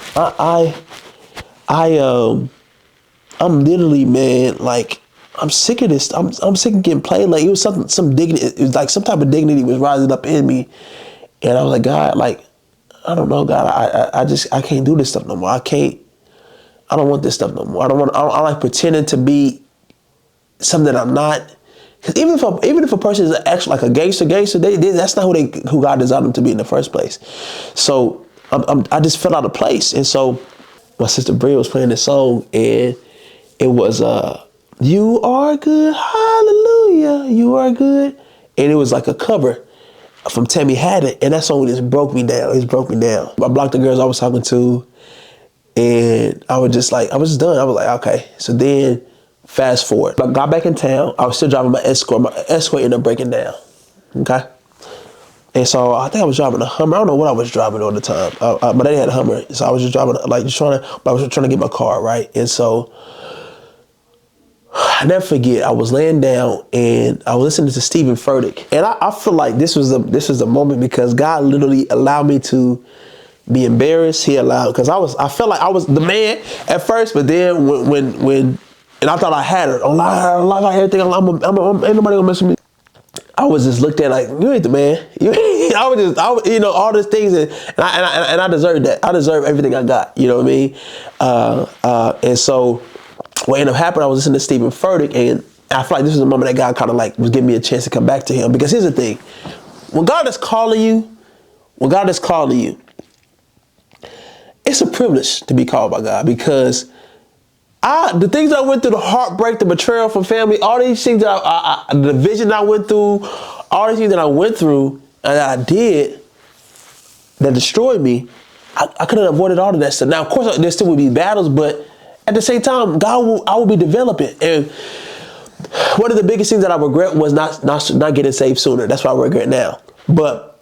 I'm literally, man, like, I'm sick of this. I'm sick of getting played. Like, it was some dignity. It was like some type of dignity was rising up in me. And I was like, God, like, I don't know, God, I can't do this stuff no more. I don't want this stuff no more. I don't like pretending to be something that I'm not. Because even if a person is actually like a gangster, that's not who God designed them to be in the first place. So I just fell out of place. And so my sister Bria was playing this song, and it was "You Are Good, Hallelujah, You Are Good," and it was like a cover from Tammy Haddon, and that song just broke me down. It broke me down. I blocked the girls I was talking to, and I was just done. I was like, okay. So then, fast forward, I got back in town. I was still driving my Escort. My Escort ended up breaking down. Okay. And so I think I was driving a Hummer. I don't know what I was driving all the time. My daddy had a Hummer, so I was just driving, I was trying to get my car, right? And so I never forget, I was laying down and I was listening to Stephen Furtick. And I feel like this was the moment, because God literally allowed me to be embarrassed. He allowed, because I felt like I was the man at first, but then when and I thought I had it. On like everything, ain't nobody gonna mess with me. I was just looked at like, you ain't the man. I was all these things, and I deserved that. I deserve everything I got. You know what I mean? And so what ended up happening, I was listening to Stephen Furtick, and I feel like this was the moment that God kind of like was giving me a chance to come back to him. Because here's the thing. When God is calling you, it's a privilege to be called by God, because the things I went through, the heartbreak, the betrayal from family, all these things that the division I went through, all these things that I went through and that I did that destroyed me, I could have avoided all of that stuff. Now, of course, there still would be battles, but at the same time, I will be developing. And one of the biggest things that I regret was not getting saved sooner. That's what I regret now. But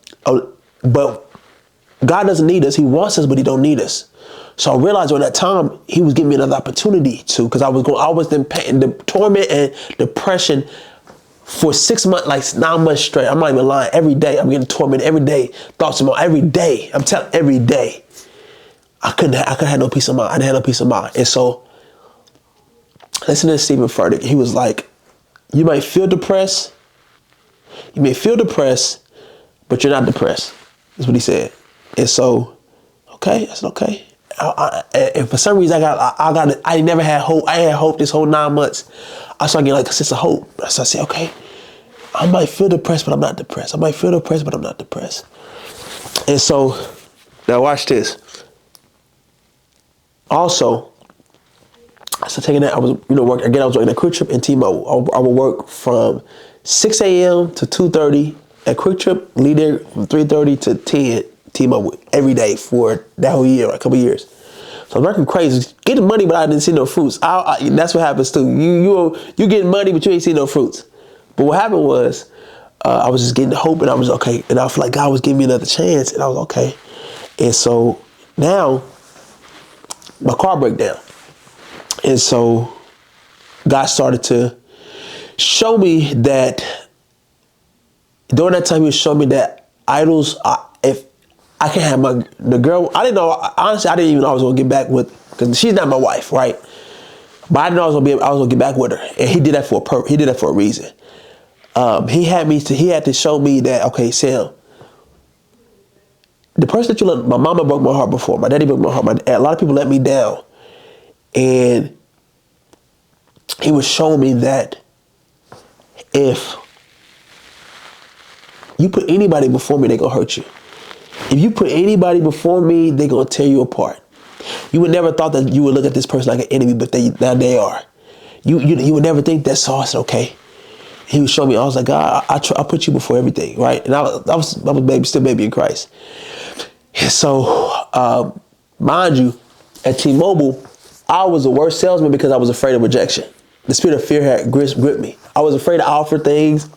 God doesn't need us. He wants us, but he don't need us. So I realized during that time, he was giving me another opportunity to, because I was in pain, the torment and depression for 6 months, like 9 months straight. I'm not even lying. Every day, I'm getting tormented. Every day, thoughts about every day. I'm telling every day. I couldn't have no peace of mind. I didn't have no peace of mind. And so, listening to Stephen Furtick, he was like, you might feel depressed. You may feel depressed, but you're not depressed. That's what he said. And so, okay, I said, okay. And for some reason, I never had hope. I had hope this whole 9 months. I started getting like a sense of hope. So I said, okay, I might feel depressed, but I'm not depressed. I might feel depressed, but I'm not depressed. And so, now watch this. Also, I started taking that. I was, working at Quick Trip and T-Mobile. I would work from 6 a.m. to 2:30 at Quick Trip, leave there from 3:30 to 10 T-Mobile every day for that whole year, a couple years. So I was working crazy, getting money, but I didn't see no fruits. That's what happens too. You getting money, but you ain't see no fruits. But what happened was, I was just getting hope, and I was okay. And I feel like God was giving me another chance, and I was okay. And so now, my car broke down. And so God started to show me that, during that time, he was showing me that idols, if I can have the girl, I didn't know, honestly, I didn't even know I was going to get back with, because she's not my wife, right? But I didn't know I was going to get back with her. And he did that for a reason. He had to show me that, okay, Sam, the person that you love, my mama broke my heart before, my daddy broke my heart, a lot of people let me down. And he was showing me that if you put anybody before me, they're going to hurt you. If you put anybody before me, they're going to tear you apart. You would never thought that you would look at this person like an enemy, but now they are. You would never think that. So I said, okay. He was showing me, I was like, God, I put you before everything, right? And I was still baby in Christ. And so, mind you, at T-Mobile, I was the worst salesman because I was afraid of rejection. The spirit of fear had gripped me. I was afraid to offer things.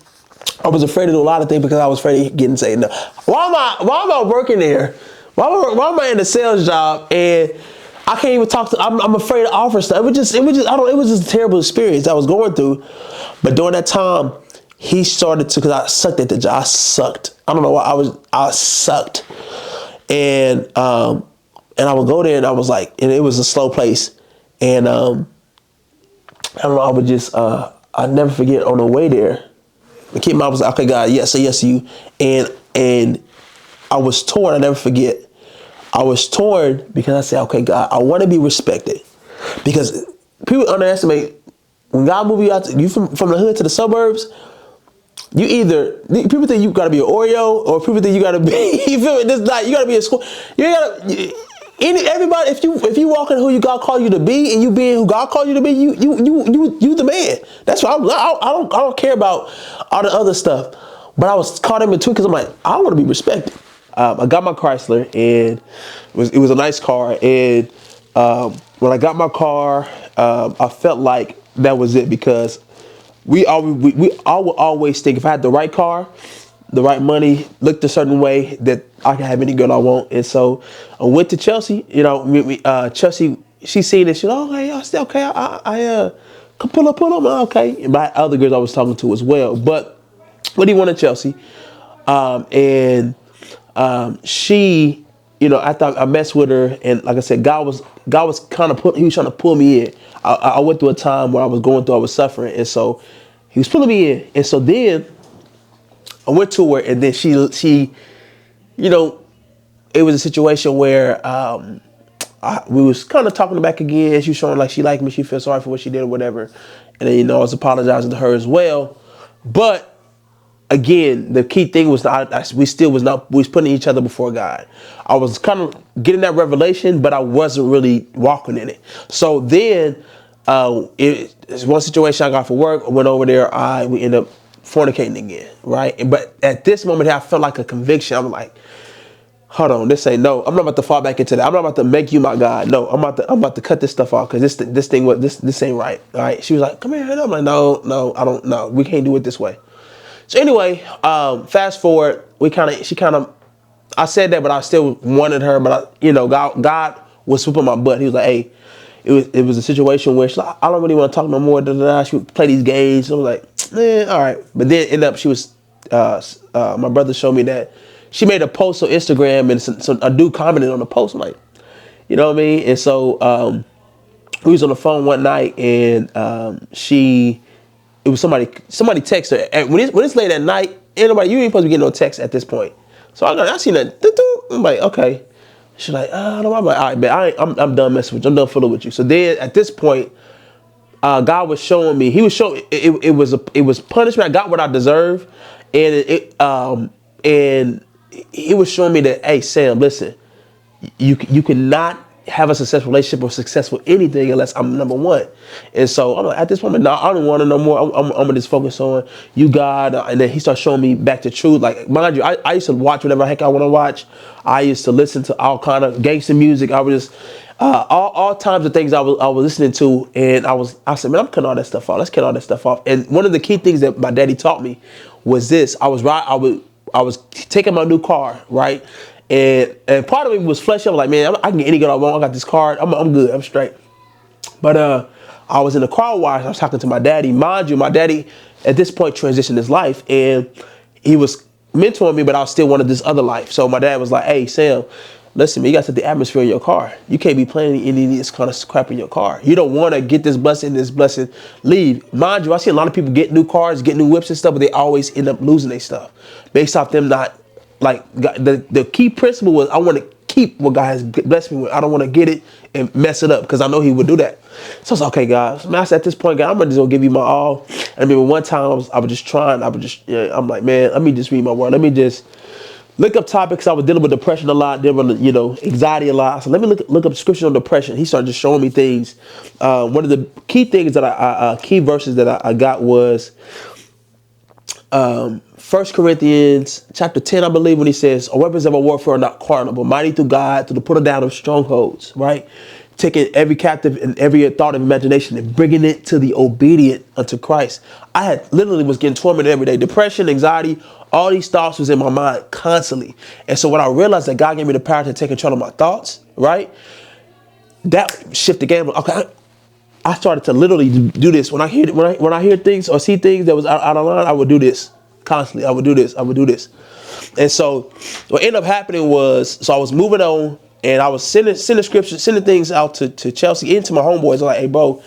I was afraid to do a lot of things because I was afraid of getting said no. Why am I working there? Why am I in a sales job and I can't even talk to? I'm afraid to offer stuff. It was just a terrible experience I was going through. But during that time, he started to, because I sucked at the job. I sucked. I don't know why I sucked. And And I would go there, and I was like, and it was a slow place. And I don't know, I would just, I'd never forget on the way there, the kid mom was like, okay, God, yes, say yes to you. And I was torn, I never forget. I was torn because I said, okay, God, I want to be respected. Because people underestimate, when God move you out, you from the hood to the suburbs, you either, people think you gotta be an Oreo, or people think you gotta be, you feel me? This like, you gotta be a school. You gotta, everybody, if you walk in who you God called you to be, and you being who God called you to be, you the man. That's why I don't care about all the other stuff. But I was caught in between because I'm like, I want to be respected. I got my Chrysler, and it was a nice car. And when I got my car, I felt like that was it, because we would always think, if I had the right car, the right money, looked a certain way, that I can have any girl I want. And so I went to Chelsea. You know, Chelsea, she seen it. She like, okay, I said, okay, I pull up, okay. And my other girls I was talking to as well. But what do you want at Chelsea? She, you know, after I messed with her, and like I said, God was kind of he was trying to pull me in. I went through a time where I was suffering, and so he was pulling me in. And so then I went to her, and then she, you know, it was a situation where we was kind of talking back again. She was showing like she liked me, she felt sorry for what she did or whatever, and then, you know, I was apologizing to her as well. But again, the key thing was we was putting each other before God. I was kind of getting that revelation, but I wasn't really walking in it. So then, it's one situation I got for work. I went over there. We ended up fornicating again, right? But at this moment, I felt like a conviction. I'm like, hold on, this ain't no. I'm not about to fall back into that. I'm not about to make you my God. No, I'm about to cut this stuff off, because this ain't right. All right. She was like, come here. And I'm like, no, I don't know. We can't do it this way. So anyway, fast forward, I said that, but I still wanted her. But God was whooping my butt. He was like, hey, it was a situation where she's like, I don't really want to talk no more. She would play these games. So I was like, all right. But then ended up, she was, my brother showed me that she made a post on Instagram, and a dude commented on the post. I'm like, you know what I mean? And so we was on the phone one night, and it was somebody texted her. And when it's late at night, you ain't supposed to be getting no text at this point. So I seen that. I'm like, okay. She's like, I don't know. I'm like, all right, man, I'm done messing with you. I'm done fooling with you. So then at this point, God was showing me. He was showing it was punishment. I got what I deserve, and he was showing me that, hey, Sam, listen, you cannot have a successful relationship or successful anything unless I'm number one. And so I'm like, at this moment, no, I don't want to no more. I'm gonna just focus on you, God. And then he started showing me back to truth. Like, mind you, I used to watch whatever the heck I want to watch. I used to listen to all kind of gangster music. I was just all types of things I was listening to, and I said, man, I'm cutting all that stuff off. Let's cut all that stuff off. And one of the key things that my daddy taught me was this. I was taking my new car, right? And part of me was fleshy. I was like, man, I can get any girl I want. I got this card. I'm good. I'm straight. But I was in the car wash. I was talking to my daddy. Mind you, my daddy at this point transitioned his life, and he was mentoring me, but I still wanted this other life. So my dad was like, hey, Sam, listen, man, you got to set the atmosphere in your car. You can't be playing any of this kind of crap in your car. You don't want to get this blessing, leave. Mind you, I see a lot of people get new cars, get new whips and stuff, but they always end up losing their stuff based off them not. Like, the key principle was, I want to keep what God has blessed me with. I don't want to get it and mess it up, because I know he would do that. So I was like, okay, God. I said, at this point, God, I'm just going to give you my all. And I remember one time I was just trying. I'm like, man, let me just read my word. Let me just look up topics. I was dealing with depression a lot, dealing with, anxiety a lot. So let me look up scripture on depression. He started just showing me things. One of the key things that key verses that I got was 1 Corinthians chapter 10, I believe, when he says, our weapons of our warfare are not carnal, but mighty through God to the putting down of strongholds, right? Taking every captive and every thought of imagination and bringing it to the obedient unto Christ. I had literally was getting tormented every day. Depression, anxiety, all these thoughts was in my mind constantly. And so when I realized that God gave me the power to take control of my thoughts, right? That shifted the game. Okay, I started to literally do this. When I hear things or see things that was out of line, I would do this constantly. I would do this. And so what ended up happening was, so I was moving on, And I was sending scriptures, sending things out to Chelsea and to my homeboys. I'm like, hey, bro,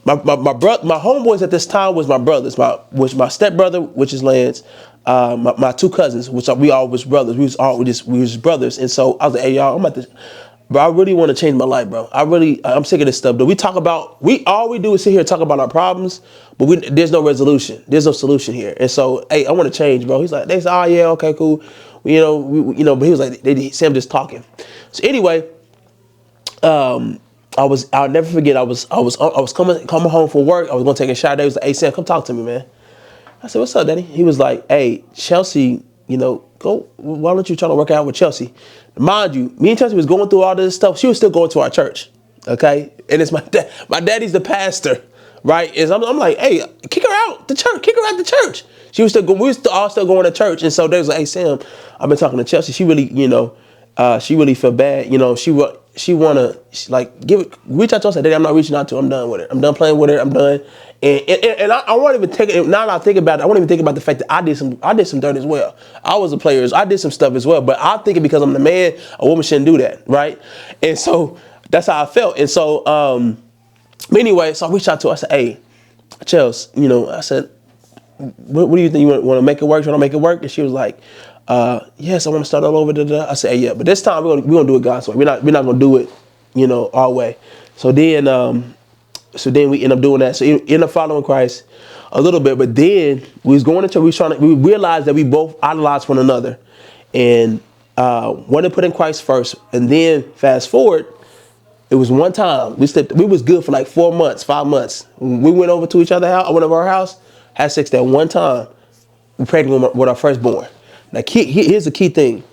my homeboys at this time was my brothers. My stepbrother, which is Lance, my two cousins, which we all was brothers. We was brothers. And so I was like, hey, y'all, I'm at this. Bro, I really want to change my life, bro. I'm sick of this stuff. All we do is sit here and talk about our problems, but there's no resolution. There's no solution here. And so, hey, I want to change, bro. He's like, they said, oh yeah, okay, cool. But he was like, Sam just talking. So anyway, I'll never forget. I was coming home from work. I was gonna take a shower. He was like, hey Sam, come talk to me, man. I said, what's up, Daddy? He was like, hey, Chelsea, go. Why don't you try to work out with Chelsea? Mind you, me and Chelsea was going through all this stuff. She was still going to our church, okay? And it's my dad. My daddy's the pastor, right? And I'm like, hey, kick her out the church. Kick her out the church. She was still going. We were all still going to church. And so they was like, hey Sam, I've been talking to Chelsea. She really, she really feel bad. She wanna reach out to us. Daddy, I'm not reaching out to her. I'm done with it. I'm done playing with her. I'm done. And I won't even take it. Now that I think about it, I won't even think about the fact that I did some dirt as well. I was a player. I did some stuff as well. But I think it because I'm the man, a woman shouldn't do that, right? And so that's how I felt. And so anyway, so I reached out to her. I said, hey, Chelsea, I said, what do you think? You want to make it work? You want to make it work? And she was like, yes, I want to start all over. I said, hey, yeah, but this time we're gonna do it God's way. We're not gonna do it, our way. So then we end up doing that. So we end up following Christ a little bit, but then we was going into we realized that we both idolized one another, and wanted to put in Christ first. And then fast forward, it was one time we was good for like 4 months, 5 months. We went over to each other's house. I went over our house, had sex that one time. We pregnant with our firstborn. Now, here's the key thing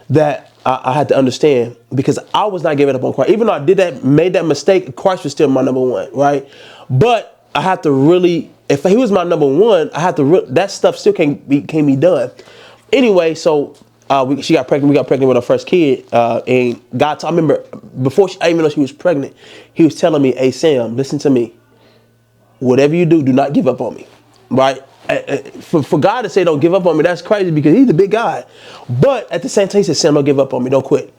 that I had to understand, because I was not giving up on Christ. Even though I made that mistake, Christ was still my number one, right? But I had to really, if he was my number one, I had to, that stuff still can't be done. Anyway, so she got pregnant. We got pregnant with our first kid, and God, I remember before I even know she was pregnant, he was telling me, hey Sam, listen to me. Whatever you do not give up on me, right? For God to say don't give up on me, that's crazy, because he's the big guy. But at the same time, he said, Sam, don't give up on me, don't quit.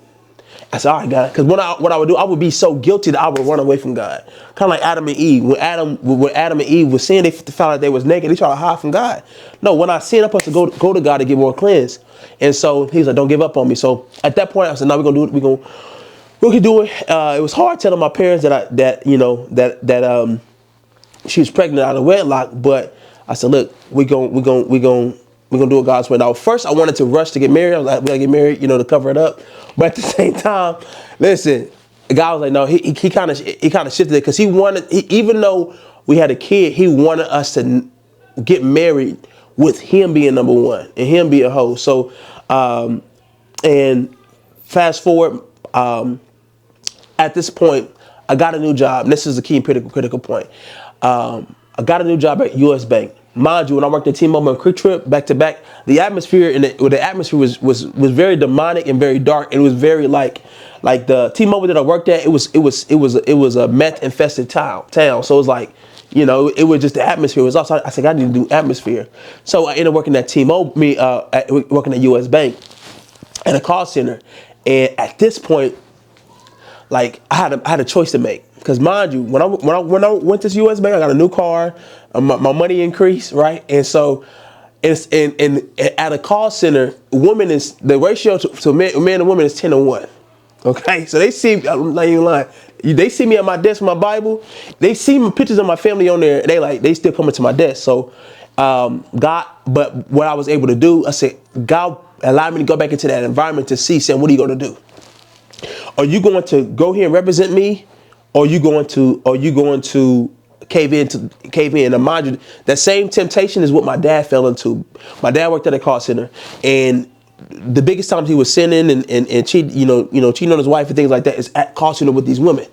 I said, all right, God, because what I would do, I would be so guilty that I would run away from God. Kind of like Adam and Eve. When Adam and Eve was sin, they found out they was naked. They tried to hide from God. No, when I sin, I'm supposed to go to God to get more cleansed. And so he's like, don't give up on me. So at that point, I said, no, we're gonna do it. We can do it. It was hard telling my parents that she was pregnant out of wedlock, but I said, look, we're gonna do it God's way. Now, first, I wanted to rush to get married. I was like, we gotta get married, to cover it up. But at the same time, listen, the guy was like, no, he kind of shifted it, because even though we had a kid, he wanted us to get married with him being number one and him being a host. So, and fast forward, at this point, I got a new job. And this is the key and critical point. I got a new job at U.S. Bank. Mind you, when I worked at T-Mobile and Quick Trip back to back, the atmosphere was very demonic and very dark. It was very like the T-Mobile that I worked at. It was a meth infested town. So it was like, it was just the atmosphere. It was also, I said, I need to do atmosphere. So I ended up working at T-Mobile, working at U.S. Bank at a call center. And at this point, like I had a choice to make. Because mind you, when I went to U.S. Bank, I got a new car, my money increased, right? And so, and at a call center, the ratio to man and woman is 10-1. Okay, so they see, I'm not even lying. They see me at my desk with my Bible. They see my pictures of my family on there. They still coming to my desk. So, but what I was able to do, I said, God allowed me to go back into that environment to see, saying, what are you going to do? Are you going to go here and represent me? Or are you going to cave in? And mind you, that same temptation is what my dad fell into. My dad worked at a call center, and the biggest times he was sinning and cheating, cheating on his wife and things like that is at call center with these women.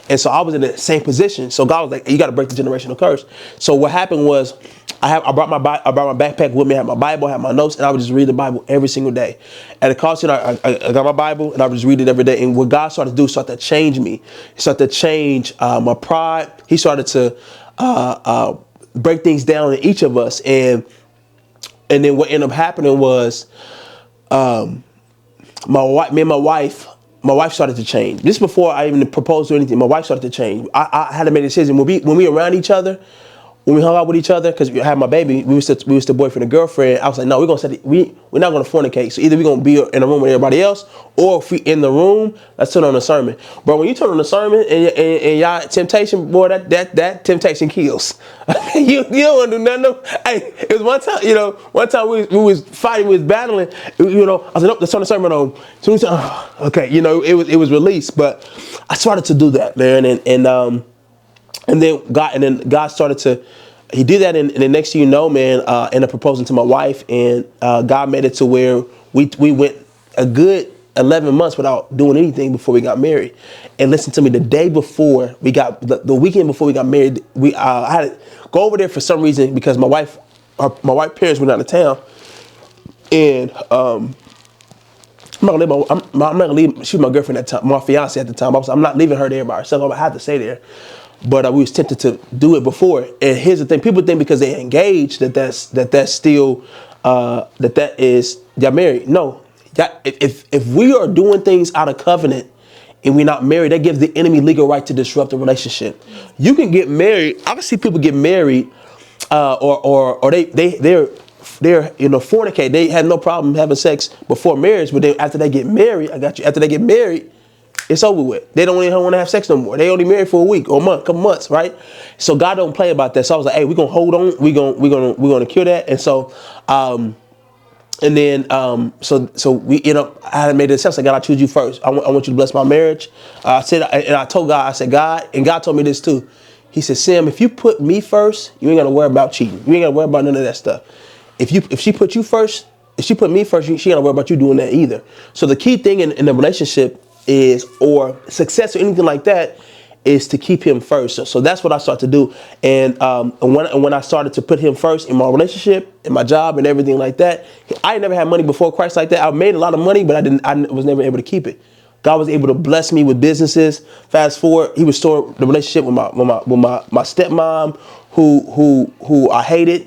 And so I was in the same position. So God was like, you got to break the generational curse. So what happened was, I brought my backpack with me. I had my Bible, I had my notes, and I would just read the Bible every single day. At a call center, I got my Bible, and I would just read it every day. And what God started to do, started to change me. He started to change my pride. He started to break things down in each of us. And then what ended up happening was, me and my wife my wife started to change. This is before I even proposed or anything. My wife started to change. I had to make a decision when we around each other, when we hung out with each other, because we had my baby, we was still boyfriend and girlfriend. I was like, no, we're not gonna fornicate. So either we're gonna be in a room with everybody else, or if we in the room, let's turn on a sermon. But when you turn on a sermon and y'all temptation, boy, that temptation kills. you don't wanna do nothing. Hey, it was one time we was fighting, we was battling. I was like, nope, let's turn the sermon on. So okay, it was released, but I started to do that, man, and then God started to, he did that, and the next thing you know, man, ended up proposing to my wife, and God made it to where we went a good 11 months without doing anything before we got married. And listen to me, the day before we got, the weekend before we got married, I had to go over there for some reason because my wife's parents went out of town, and I'm not gonna leave. She was my girlfriend at the time, my fiance at the time. I'm not leaving her there by herself. I had to stay there. But we was tempted to do it before. And here's the thing: people think because they're engaged that's still that is y'all married. No, if we are doing things out of covenant and we're not married, that gives the enemy legal right to disrupt the relationship. You can get married. I can see people get married, or they're fornicate. They had no problem having sex before marriage, but then after they get married, after they get married, it's over with. They don't even want to have sex no more. They only married for a week or a month, couple months, right? So God don't play about that. So I was like, hey, we're gonna hold on. We're gonna cure that. And so, so we, I had made a decision. I said, God, I choose you first. I want you to bless my marriage. I told God, I said, God, and God told me this too. He said, Sam, if you put me first, you ain't gotta worry about cheating. You ain't gotta worry about none of that stuff. If she put you first, if she put me first, she ain't gotta worry about you doing that either. So the key thing in the relationship is, or success or anything like that, is to keep him first. So that's what I started to do. And when I started to put him first in my relationship, in my job and everything like that, I never had money before Christ like that. I made a lot of money, but I was never able to keep it. God was able to bless me with businesses. Fast forward, he restored the relationship with my stepmom, who I hated,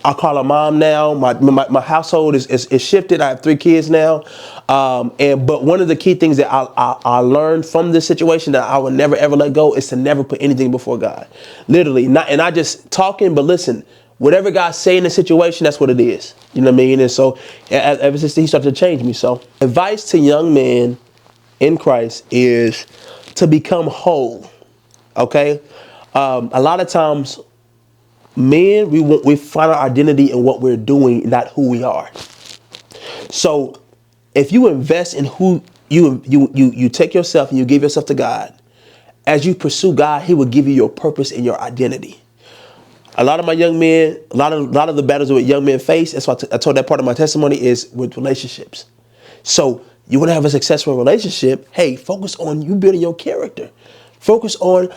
I call her mom now. My household is shifted. I have 3 kids now. But one of the key things that I learned from this situation that I would never ever let go is to never put anything before God. Literally, not just talking, but listen, whatever God say in the situation, that's what it is. You know what I mean? And so ever since he started to change me. So advice to young men in Christ is to become whole. Okay? A lot of times, men, we find our identity in what we're doing, not who we are. So if you invest in who you take yourself and you give yourself to God, as you pursue God, he will give you your purpose and your identity. A lot of my young men, a lot of the battles that young men face, that's why I told that part of my testimony, is with relationships. So you want to have a successful relationship, hey, focus on you building your character. Focus on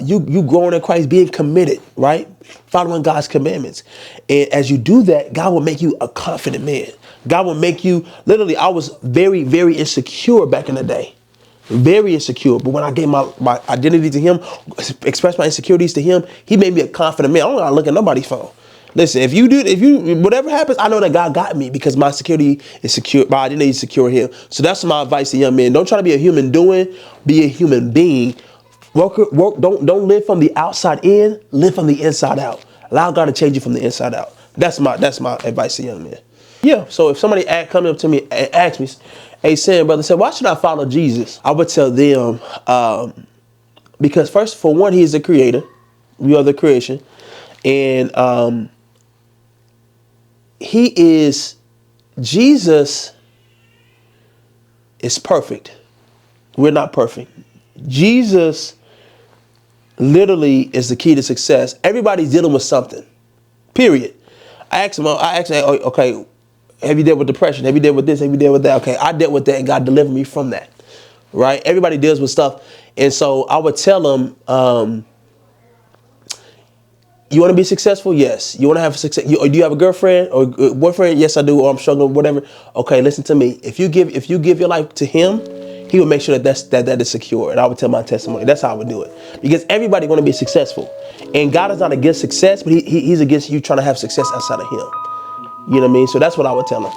you growing in Christ, being committed, right? Following God's commandments. And as you do that, God will make you a confident man. God will make you, literally, I was very, very insecure back in the day. Very insecure. But when I gave my identity to him, expressed my insecurities to him, he made me a confident man. I don't gotta look at nobody's phone. Listen, if you whatever happens, I know that God got me because my security is secure, my identity is secure in him. So that's my advice to young men. Don't try to be a human doing, be a human being. Work, don't live from the outside in, live from the inside out. Allow God to change you from the inside out. That's my advice to young men. Yeah, so if somebody come up to me and ask me, hey Sam, brother, why should I follow Jesus? I would tell them, because first, for one, he is the creator. We are the creation. And Jesus is perfect. We're not perfect. Jesus literally is the key to success. Everybody's dealing with something, period. I asked him, okay, have you dealt with depression? Have you dealt with this? Have you dealt with that? Okay, I dealt with that and God delivered me from that, right? Everybody deals with stuff. And so I would tell them, you want to be successful? Yes. You want to have success? Do you have a girlfriend or a boyfriend? Yes, I do. Or I'm struggling, whatever. Okay, listen to me. If you give your life to him, he will make sure that is secure. And I would tell my testimony. That's how I would do it. Because everybody want to be successful. And God is not against success, but he's against you trying to have success outside of him. You know what I mean? So that's what I would tell him.